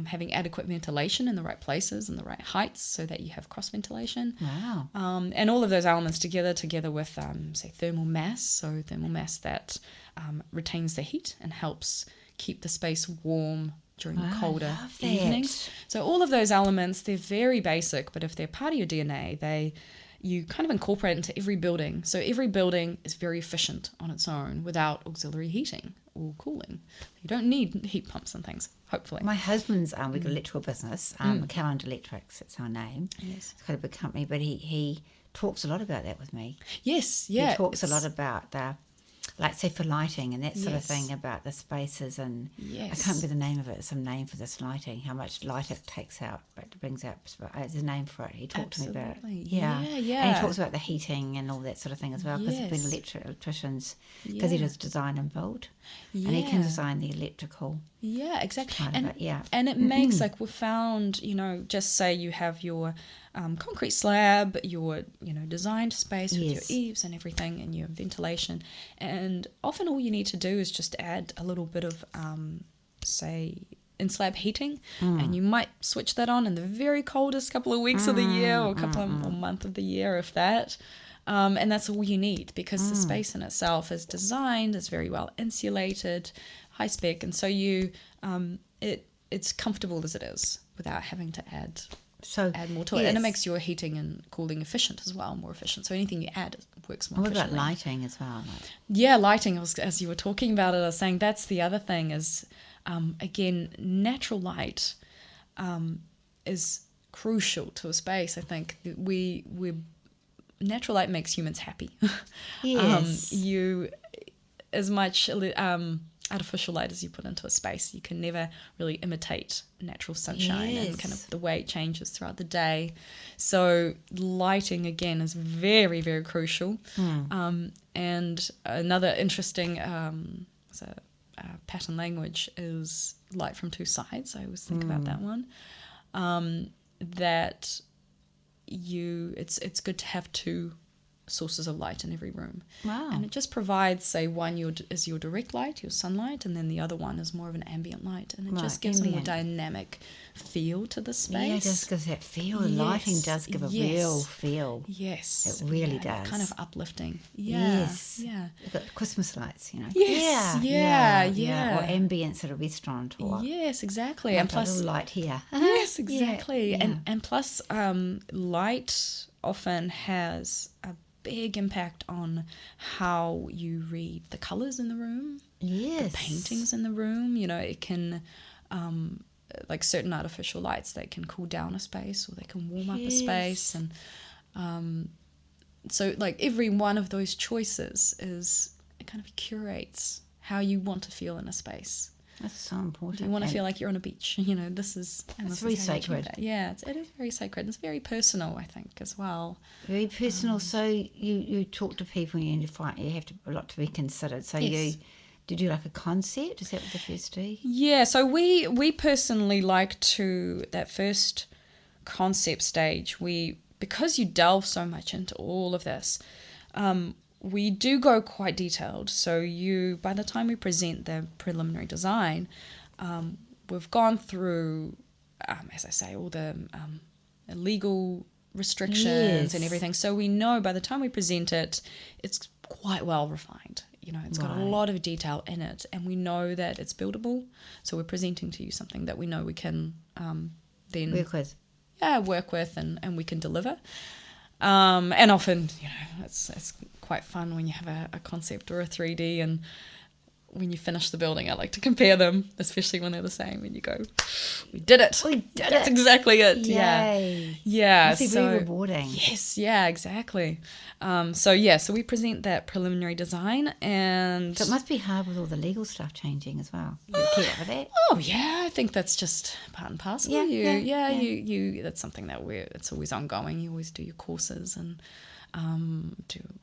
Having adequate ventilation in the right places and the right heights, so that you have cross ventilation. And all of those elements together with say thermal mass, so thermal mass that retains the heat and helps keep the space warm during colder evenings. So all of those elements, they're very basic, but if they're part of your DNA, you kind of incorporate it into every building. So every building is very efficient on its own without auxiliary heating or cooling. You don't need heat pumps and things, hopefully. My husband's we've got an electrical business, Calland Electrics, it's our name. Yes. It's quite a big company, but he talks a lot about that with me. Yes, yeah. He talks a lot about like say for lighting and that sort of thing, about the spaces, and I can't remember the name of it, some name for this lighting, how much light it takes out, but it brings out, there's a name for it. He talked to me about it. Yeah. And he talks about the heating and all that sort of thing as well, because he's been electricians, because he does design and build, and he can design the electrical. Yeah, exactly. And it makes, like we've found, just say you have your concrete slab, your designed space with your Yes. eaves and everything, and your ventilation. And often all you need to do is just add a little bit of say in slab heating, and you might switch that on in the very coldest couple of weeks of the year, or or month of the year, if that. And that's all you need, because the space in itself is designed, is very well insulated, high spec, and so it's comfortable as it is without having to add more to it, and it makes your heating and cooling efficient as well, more efficient. So anything you add works more efficiently. What about lighting as well? Yeah, lighting. As you were talking about it, I was saying that's the other thing is, again, natural light is crucial to a space. I think natural light makes humans happy. Yes. As much artificial light as you put into a space, you can never really imitate natural sunshine and kind of the way it changes throughout the day. So lighting, again, is very, very crucial. And another interesting pattern language is light from two sides. I always think about that one. That it's good to have two sources of light in every room. Wow. And it just provides, say, one is your direct light, your sunlight, and then the other one is more of an ambient light, and it just gives a more dynamic feel to the space. Yeah, it just gives that feel. The lighting does give a real feel. Yes. It really does. Kind of uplifting. Yes. Yeah. You've got Christmas lights, Yes. Yeah. Or ambience at a restaurant. Or yes, exactly. like And plus, a little light here. yes, exactly. Yeah. And plus, light often has a big impact on how you read the colors in the room, Yes. the paintings in the room. It can, like certain artificial lights, they can cool down a space or they can warm up a space. And so like every one of those choices it kind of curates how you want to feel in a space. That's so important. Do you want to feel like you're on a beach? This is... It's very sacred. Yeah, it is very sacred. It's very personal, I think, as well. Very personal. So you talk to people and you have a lot to be considered. So Yes. do you do like a concept? Is that what the first do? Yeah, so we personally like to, that first concept stage, because you delve so much into all of this, we do go quite detailed. So by the time we present the preliminary design, we've gone through, as I say, all the legal restrictions and everything. So we know by the time we present it, it's quite well refined. It's got a lot of detail in it, and we know that it's buildable. So we're presenting to you something that we know we can then work with and we can deliver. And often, it's quite fun when you have a concept or a 3D, and when you finish the building, I like to compare them, especially when they're the same, and you go, we did it. That's exactly it. Yay. Yeah. Must be very rewarding. Yes, yeah, exactly. So we present that preliminary design, and... So it must be hard with all the legal stuff changing as well. You keep up with that? Oh, yeah, I think that's just part and parcel. That's something that it's always ongoing. You always do your courses, and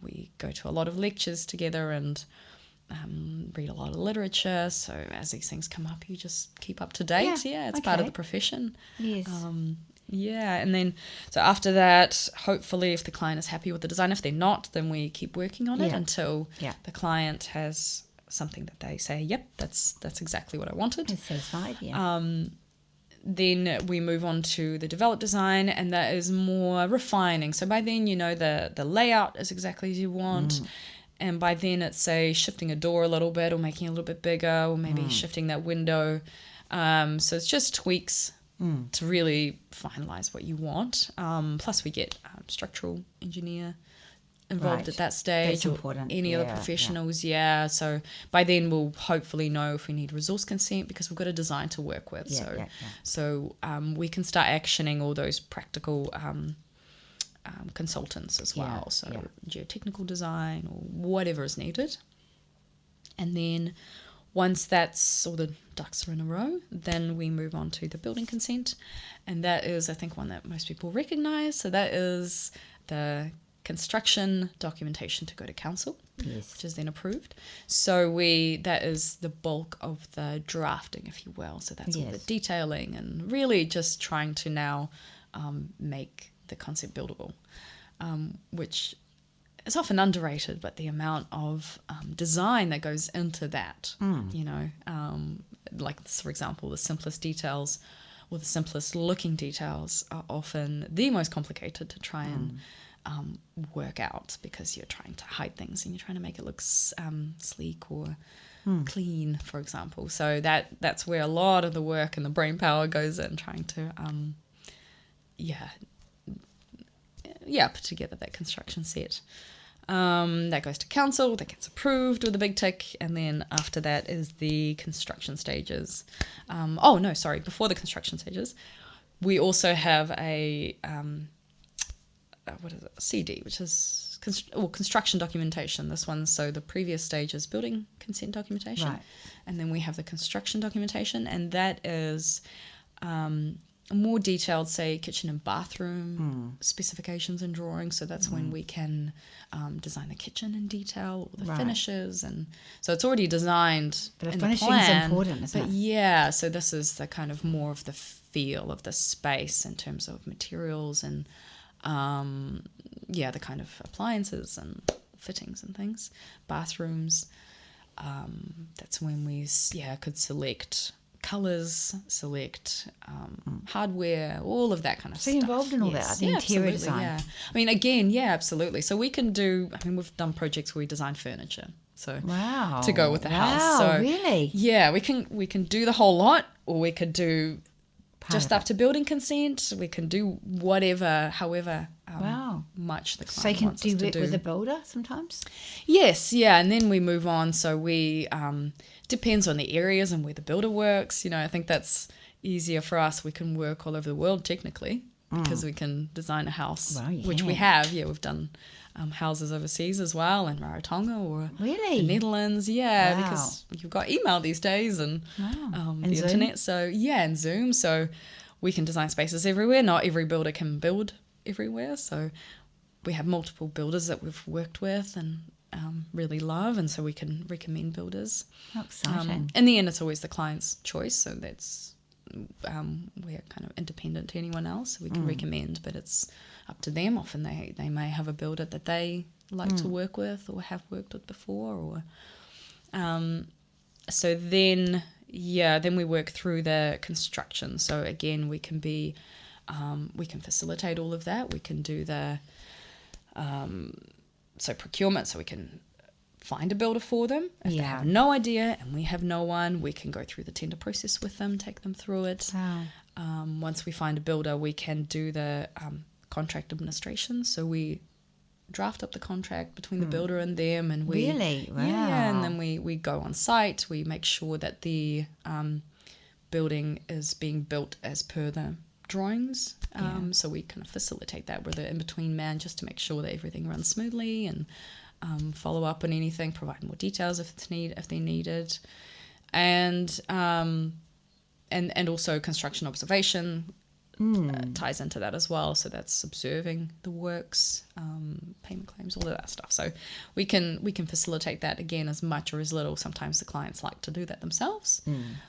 we go to a lot of lectures together and read a lot of literature. So as these things come up, you just keep up to date. Yeah, it's part of the profession. Yes. And then so after that, hopefully if the client is happy with the design, if they're not, then we keep working on it until the client has something that they say, yep, that's exactly what I wanted. That's satisfied, yeah. Then we move on to the developed design, and that is more refining. So by then, the layout is exactly as you want. And by then it's, say, shifting a door a little bit or making it a little bit bigger, or maybe shifting that window. So it's just tweaks to really finalize what you want. Plus we get structural engineer involved at that stage. That's important. Any other professionals. So by then we'll hopefully know if we need resource consent, because we've got a design to work with. So we can start actioning all those practical consultants as well. Geotechnical design or whatever is needed. And then once that's all the ducks are in a row, then we move on to the building consent. And that is, I think, one that most people recognize. So that is the construction documentation to go to council, which is then approved. So that is the bulk of the drafting, if you will. So that's all the detailing, and really just trying to now make the concept buildable, which is often underrated, but the amount of design that goes into that, like, for example, the simplest details or the simplest looking details are often the most complicated to try and work out, because you're trying to hide things and you're trying to make it look sleek or clean, for example. So that's where a lot of the work and the brain power goes in, trying to put together that construction set. That goes to council, that gets approved with a big tick, and then after that is the construction stages. Before the construction stages, we also have a CD, which is construction documentation. This one, so the previous stage is building consent documentation, Right. and then we have the construction documentation, and that is a more detailed, say, kitchen and bathroom specifications and drawings. So that's when we can design the kitchen in detail, or the finishes, and so it's already designed. But the in finishing the is plan, important, isn't but it? yeah, so this is the kind of more of the feel of the space in terms of materials and the kind of appliances and fittings and things, bathrooms. That's when we could select colors, select hardware, all of that kind of So stuff. you're involved in all that, the interior absolutely, design. Yeah. I mean, again, absolutely. So we can do, we've done projects where we design furniture. So Wow. to go with the house. Wow, So really? yeah, we can do the whole lot, or we could do just of up to building consent. We can do whatever, however much the So you client can wants do us to work do. with a builder sometimes? Yes, yeah, and then we move on. So we depends on the areas and where the builder works. I think that's easier for us. We can work all over the world technically, because we can design a house, which we have. Yeah, we've done houses overseas as well, in Rarotonga or Really? the Netherlands. Yeah, because you've got email these days and And the Zoom? internet. So and Zoom. So we can design spaces everywhere. Not every builder can build everywhere. So we have multiple builders that we've worked with and really love, and so we can recommend builders. How exciting. In the end, it's always the client's choice, so that's we're kind of independent to anyone else. So we can recommend, but it's up to them. Often they may have a builder that they like to work with or have worked with before, or so then we work through the construction. So again, we can facilitate all of that. We can do the procurement, so we can find a builder for them. If they have no idea and we have no one, we can go through the tender process with them, take them through it. Wow. Once we find a builder, we can do the contract administration. So we draft up the contract between the builder and them, and we Really? Wow. and then we go on site. We make sure that the building is being built as per the drawings. So we kind of facilitate that. We're the in-between man, just to make sure that everything runs smoothly, and follow up on anything, provide more details if they're needed, and also construction observation ties into that as well. So that's observing the works, payment claims, all of that stuff. So we can facilitate that, again, as much or as little. Sometimes the clients like to do that themselves.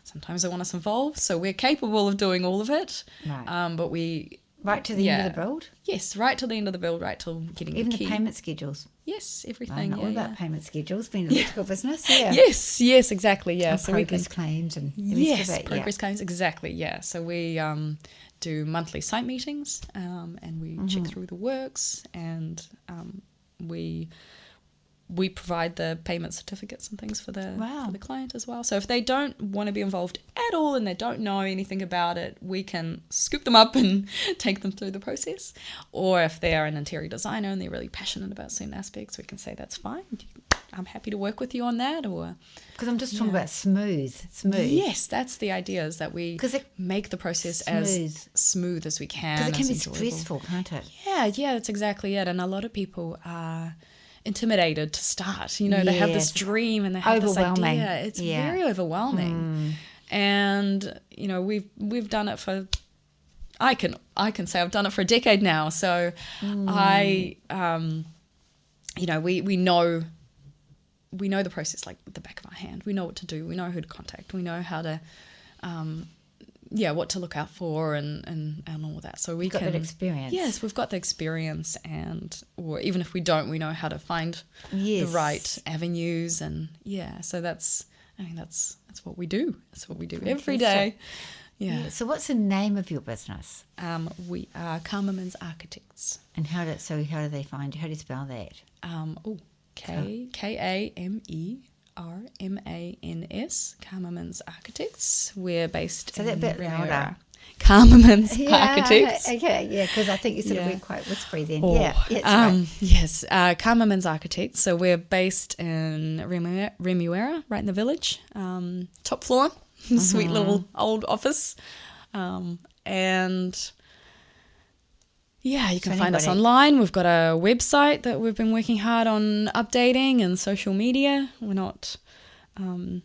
Sometimes they want us involved. So we're capable of doing all of it. Right. But we Right to the end of the build? Yes, right till the end of the build, right till getting Even the key. the payment schedules? Yes, I everything. know all about payment schedules, being an electrical business. Yeah. Yes, exactly. Yeah. And so we can progress claims and the rest of it. progress claims, exactly. Yeah. So we do monthly site meetings, and we check through the works, and we provide the payment certificates and things for the client as well. So if they don't want to be involved at all and they don't know anything about it, we can scoop them up and take them through the process. Or if they are an interior designer and they're really passionate about certain aspects, we can say that's fine. I'm happy to work with you on that. Or Because I'm just talking about smooth. Yes, that's the idea, is that we make the process as smooth as we can. Because it can be enjoyable. stressful, can't it? Yeah, that's exactly it. And a lot of people are intimidated to start. They have this dream and they have this idea. It's very overwhelming. And we've done it for, I can say I've done it for a decade now. So we know the process like the back of our hand. We know what to do. We know who to contact. We know how to what to look out for and all that. So we got can that experience. Yes, we've got the experience, or even if we don't, we know how to find the right avenues, and so that's what we do. That's what we do every day. Yeah. So what's the name of your business? We are Kamemans Architects. And how do they find you? How do you spell that? Kamemans, Kamemans Architects. We're based So in that bit Remuera. louder. Kamemans Architects. Okay, because I think you sort of went quite whispery then. Oh, Right. Yes, Kamemans Architects. So we're based in Remuera, right in the village. Top floor, sweet little old office. And you can find us online. We've got a website that we've been working hard on updating, and social media. We're not, so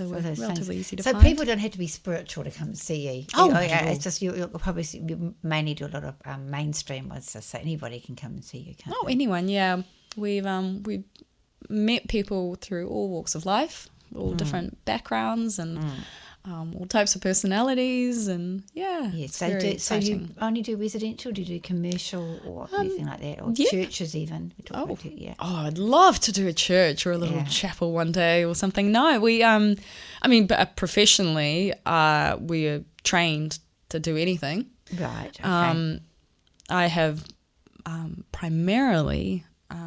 we're relatively easy to find. So people don't have to be spiritual to come and see you. Oh, it's just you'll probably you mainly do a lot of mainstream ones, so anybody can come and see you. Can't they? Anyone, yeah. We've met people through all walks of life, all different backgrounds, and all types of personalities, and it's very exciting. So you only do residential? Do you do commercial or anything like that, or churches even? I'd love to do a church or a little chapel one day or something. No, we professionally we are trained to do anything. Right. Okay. I have primarily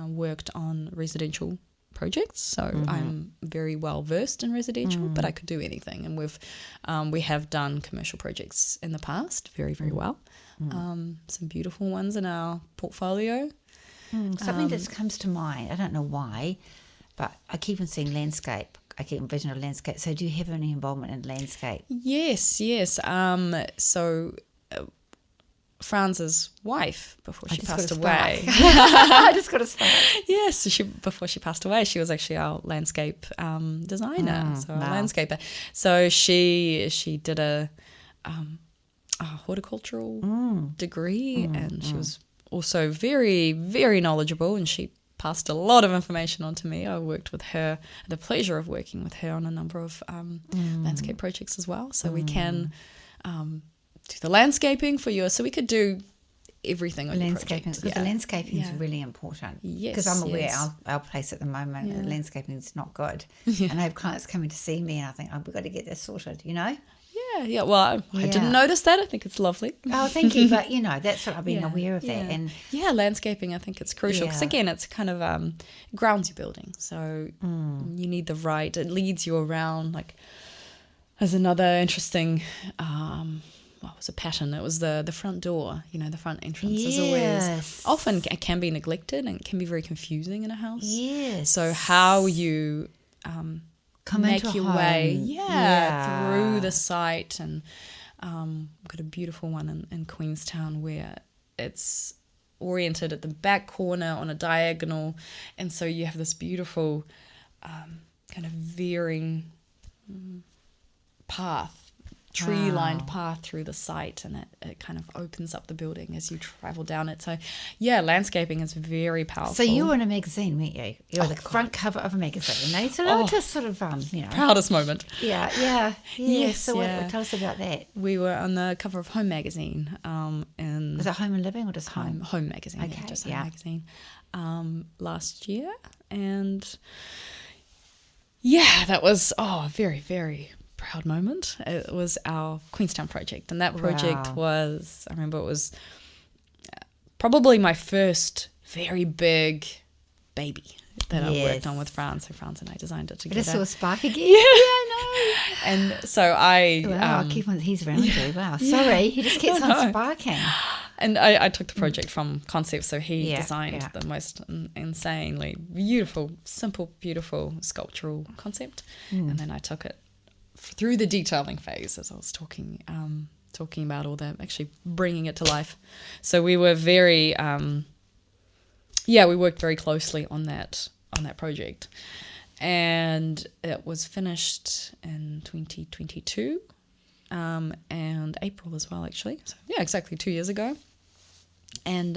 worked on residential projects, so I'm very well versed in residential, but I could do anything, and we have done commercial projects in the past very, very well. Some beautiful ones in our portfolio. Something that comes to mind, I don't know why, but I keep on seeing landscape. I keep envisioning landscape. So do you have any involvement in landscape? Yes. So Franz's wife, before she passed away. I just got to spark. Yes, before she passed away, she was actually our landscape designer, our landscaper. So she did a horticultural degree, and she was also very, very knowledgeable, and she passed a lot of information on to me. I worked with her, the pleasure of working with her on a number of landscape projects as well. So we can do the landscaping for you, so we could do everything on landscaping, your project. because the landscaping is really important. Yes, because I'm aware our place at the moment, the landscaping is not good, and I have clients coming to see me, and I think we've got to get this sorted. Yeah. Well, I didn't notice that. I think it's lovely. Oh, thank you. But that's what I've been aware of that, and landscaping. I think it's crucial because again, it's kind of grounds your building, so you need the right. It leads you around. Like, there's another interesting. What was a pattern? It was the front door. The front entrance is always often it can be neglected, and it can be very confusing in a house. Yes. So how you make your way through the site, and we've got a beautiful one in Queenstown where it's oriented at the back corner on a diagonal, and so you have this beautiful kind of veering path, tree-lined path through the site, and it kind of opens up the building as you travel down it. So landscaping is very powerful. So you were in a magazine, weren't you? You were the front cover of a magazine. So just sort of proudest moment. Yes. So what, tell us about that. We were on the cover of Home magazine, and was it Home and Living or just Home? Home magazine. Okay, just Home magazine. Last year, and that was a very, very proud moment. It was our Queenstown project, and that project was, I remember, it was probably my first very big baby that I worked on with Franz. So Franz and I designed it together. I just saw a spark again. Yeah, I know. And so I keep on. He's around you. Wow, sorry, he just keeps on sparking. And I took the project from concept, so he designed the most insanely beautiful, simple, beautiful sculptural concept, and then I took it through the detailing phase, as I was talking about all that, actually bringing it to life. So we were very, we worked very closely on that project, and it was finished in 2022, and April as well, actually. So exactly 2 years ago, and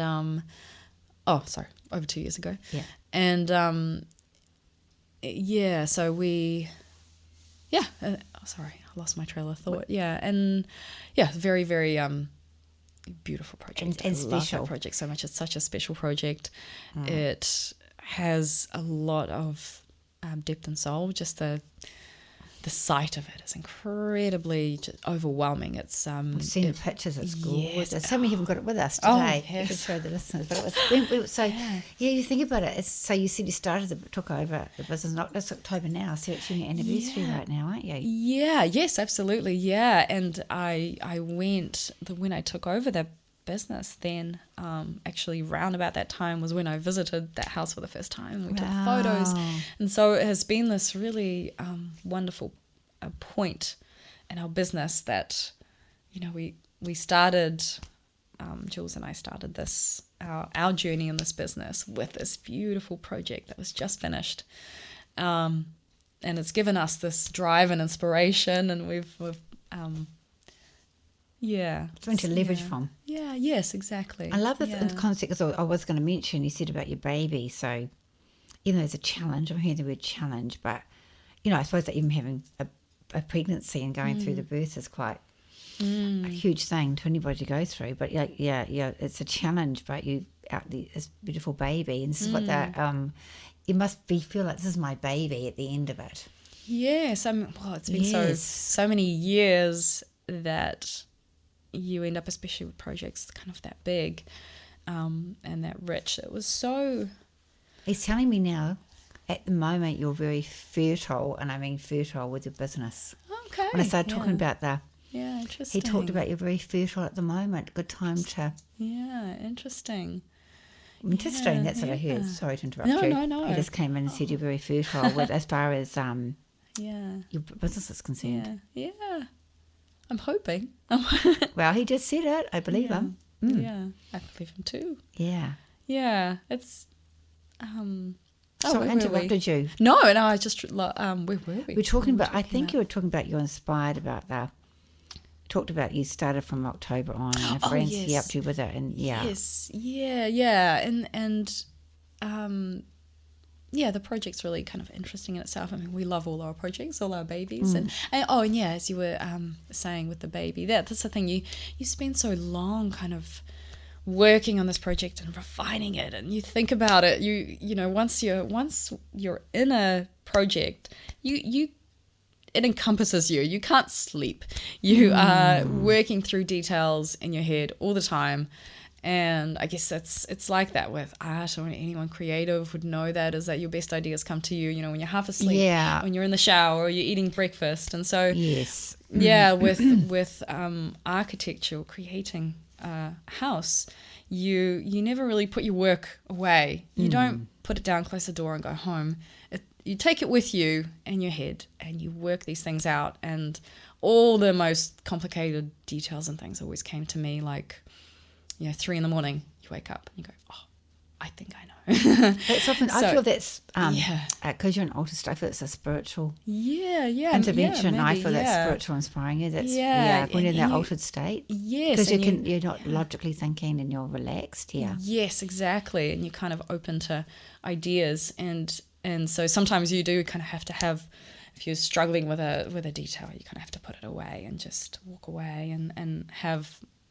over 2 years ago. Yeah, and so we. Sorry, lost my trail of thought. Yeah, and yeah, very, very beautiful project. And I love special. that project so much. It's such a special project. It has a lot of depth and soul. Just the sight of it is incredibly just overwhelming. It's I've seen the pictures. It's gorgeous. yes. Some of you haven't got it with us Oh, today. yes. We could show the listeners, but it was so. Yeah, you think about it. It's so you said you took over the business. Not this October now. So it's your anniversary right now, aren't you? Yeah, yes, absolutely. Yeah, and I went when I took over the business, then actually round about that time was when I visited that house for the first time. We took photos, and so it has been this really wonderful point in our business that, you know, we started, Jules and I started this our journey in this business with this beautiful project that was just finished, and it's given us this drive and inspiration, and we've Something to leverage from. Yeah, yes, exactly. I love the concept, because I was going to mention, you said about your baby. So even though it's a challenge, I'm hearing the word challenge, but, you know, I suppose that even having a pregnancy and going through the birth is quite a huge thing to anybody to go through. But yeah, it's a challenge, but you out this beautiful baby, and this is what that you must feel like this is my baby at the end of it. Yes, it's been so many years that you end up, especially with projects kind of that big and that rich. It was so... He's telling me now, at the moment, you're very fertile, and I mean fertile with your business. Okay. When I started talking about Yeah, interesting. he talked about you're very fertile at the moment. Good time to... Yeah, interesting. Interesting, that's what I heard. Sorry to interrupt you. No. He just came in and said you're very fertile with, as far as your business is concerned. Yeah. I'm hoping. Well, he just said it. I believe him. Yeah, I believe him too. Yeah, it's... So I interrupted you. No, I just... where were we? We're talking about... I think you were talking about you're inspired about talked about you started from October on, and a friend helped you with it, and Yes, and the project's really kind of interesting in itself. I mean, we love all our projects, all our babies, and as you were saying with the baby, that's the thing. You spend so long kind of working on this project and refining it, and you think about it. You know, once you're in a project, it encompasses you. You can't sleep. You are working through details in your head all the time. And I guess it's like that with art, or anyone creative would know that, is that your best ideas come to you, you know, when you're half asleep, when you're in the shower, or you're eating breakfast. And so, with architecture, or creating a house, you never really put your work away. You don't put it down, close the door, and go home. You take it with you in your head, and you work these things out. And all the most complicated details and things always came to me, like, 3 a.m, you wake up and you go, oh, I think I know. That's often, I feel that's, because you're an artist, I feel it's a spiritual intervention. I feel that's spiritual, inspiring you. That's, when you're in that altered state. Yes. Because you're not logically thinking, and you're relaxed. Yes, exactly. And you're kind of open to ideas. And so sometimes you do kind of have to have, if you're struggling with a detail, you kind of have to put it away and just walk away and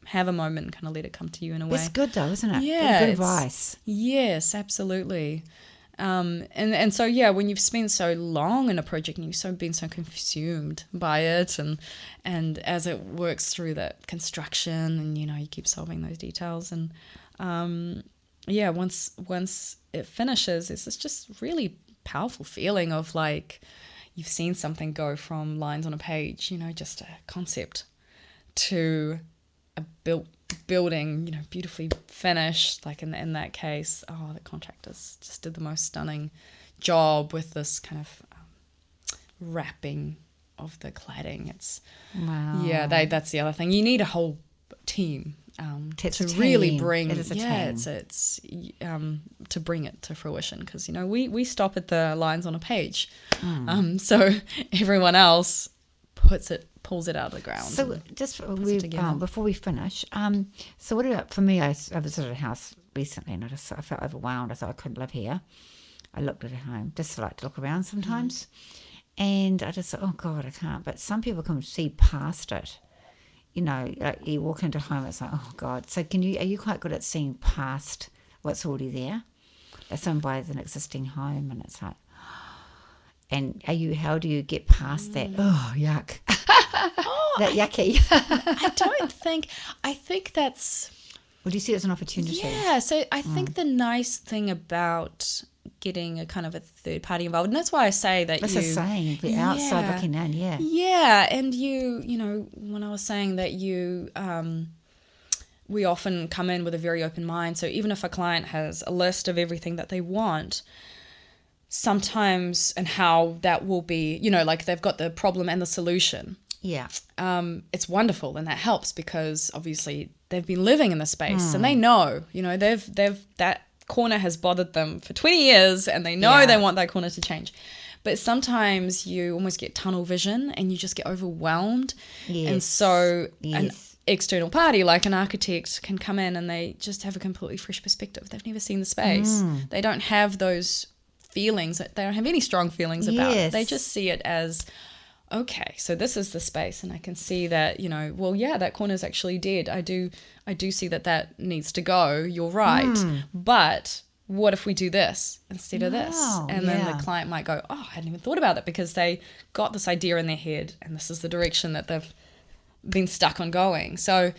have a moment and kind of let it come to you in a way. It's good though, isn't it? Yeah. Good advice. Yes, absolutely. And so, when you've spent so long in a project and you've been so consumed by it, and as it works through that construction, and, you keep solving those details, and once it finishes, it's this just really powerful feeling of like you've seen something go from lines on a page, just a concept, to a building, beautifully finished. Like in that case, the contractors just did the most stunning job with this kind of wrapping of the cladding. It's that's the other thing. You need a whole team to really bring it's to bring it to fruition, because we stop at the lines on a page, so everyone else pulls it out of the ground. So just before we finish, so what about for me? I visited a house recently, and I felt overwhelmed. I thought I couldn't live here. I looked at a home, just like to look around sometimes, And I just thought, oh God, I can't. But some people can see past it. You know, like you walk into a home, it's like, oh God. So are you quite good at seeing past what's already there? Like someone buys an existing home and it's like, and how do you get past that? Oh, yuck. Oh, That yucky. I think that's, Or do you see it as an opportunity? yeah. So I think the nice thing about getting a kind of a third party involved, and that's why I say that That's a saying, the outside looking in, yeah. Yeah, and you know, when I was saying that we often come in with a very open mind. So even if a client has a list of everything that they want, sometimes, and how that will be, you know, like they've got the problem and the solution. Yeah. It's wonderful, and that helps because obviously they've been living in the space and they know, you know, they've that corner has bothered them for 20 years and they know they want that corner to change. But sometimes you almost get tunnel vision and you just get overwhelmed. Yes. And so an external party like an architect can come in and they just have a completely fresh perspective. They've never seen the space. They don't have those feelings. They don't have any strong feelings about it. They just see it as, okay, so this is the space, and I can see that, you know, well, yeah, that corner's actually dead. I do see that needs to go. You're right. But what if we do this instead of this? And then the client might go, oh, I hadn't even thought about that, because they got this idea in their head and this is the direction that they've been stuck on going. So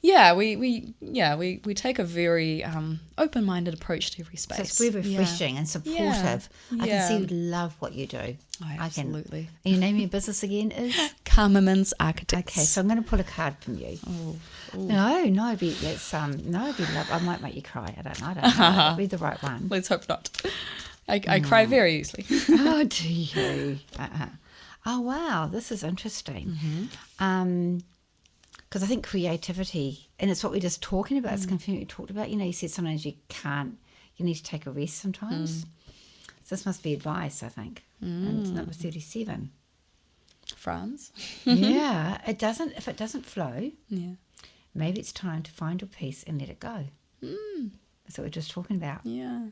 yeah, we take a very open-minded approach to every space. So it's very refreshing and supportive. I can see you love what you do. Oh, absolutely. And your name of your business again is? Karmaman's Architects. Okay, so I'm going to pull a card from you. Oh. No, it'd be love. I might make you cry. I don't know. It'll be the right one. Let's hope not. I cry very easily. Oh, do you? Oh, wow, this is interesting. Because I think creativity, and it's what we're just talking about, it's something we talked about. You know, you said sometimes you need to take a rest sometimes. So this must be advice, I think. And it's number 37. France. Yeah, if it doesn't flow, maybe it's time to find your peace and let it go. That's what we're just talking about. Yeah.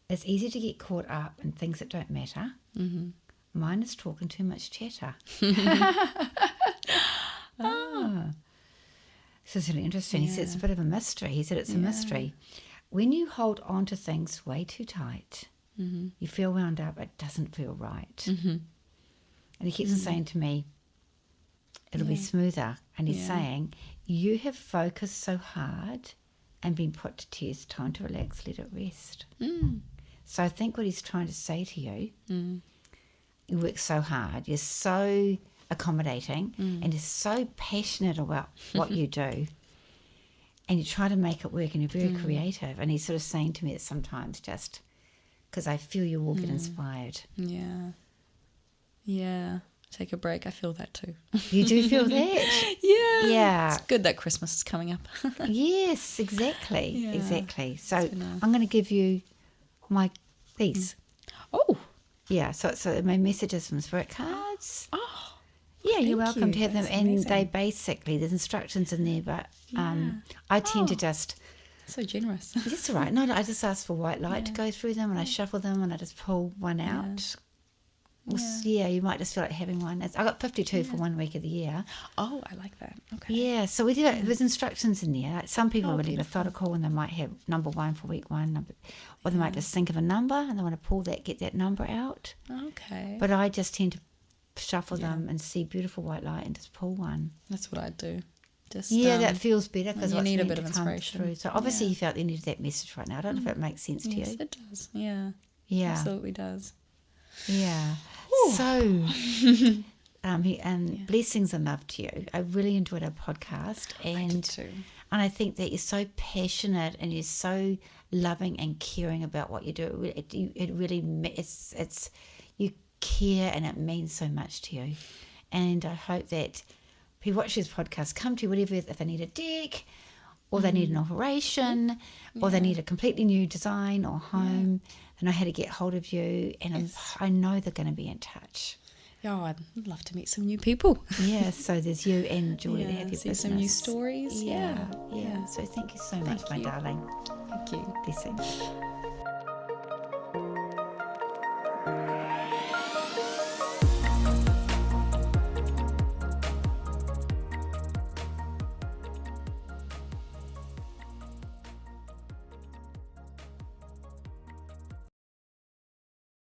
It's easy to get caught up in things that don't matter. Mine is talking too much chatter. This is really interesting. He said it's a bit of a mystery. He said it's a mystery. When you hold on to things way too tight, you feel wound up, it doesn't feel right. And he keeps on saying to me, it'll be smoother. And he's saying, you have focused so hard and been put to test, time to relax, let it rest. So I think what he's trying to say to you, you work so hard, you're so accommodating, and you're so passionate about what you do, and you try to make it work, and you're very creative. And he's sort of saying to me that sometimes just because I feel you will get inspired. Yeah. Take a break. I feel that too. You do feel that? Yeah. It's good that Christmas is coming up. Yes, exactly. Exactly. So I'm going to give you these. Oh. Yeah, so my messages from Spirit Cards. Oh. Yeah, you're welcome to have them. That's and amazing. they basically, there's instructions in there, but I tend to just... So generous. That's all right. No, I just ask for white light to go through them, and I shuffle them, and I just pull one out. Yeah, you might just feel like having one. I got 52 for 1 week of the year. Oh, I like that. Okay. Yeah, so we did. There's instructions in there. Like some people are really methodical, and they might have number 1 for week 1, or they might just think of a number and they want to pull that, get that number out. Okay. But I just tend to shuffle them and see beautiful white light and just pull one. That's what I do. Just that feels better because you need a bit of inspiration. Through. So obviously you felt you needed that message right now. I don't know if it makes sense to you. Yes, it does. Yeah. Yeah. Absolutely does. Yeah. Ooh. So, blessings and love to you. I really enjoyed our podcast, I did too. And I think that you're so passionate and you're so loving and caring about what you do. It really it's you care, and it means so much to you. And I hope that people watch this podcast come to you, whatever, if they need a deck, or they need an alteration, or they need a completely new design or home. They know how to get hold of you, and I know they're going to be in touch. Yeah, I'd love to meet some new people. Yeah, so there's you and Joy to have your see business. some new stories. Yeah. So thank you so much, my darling. Thank you. Blessings.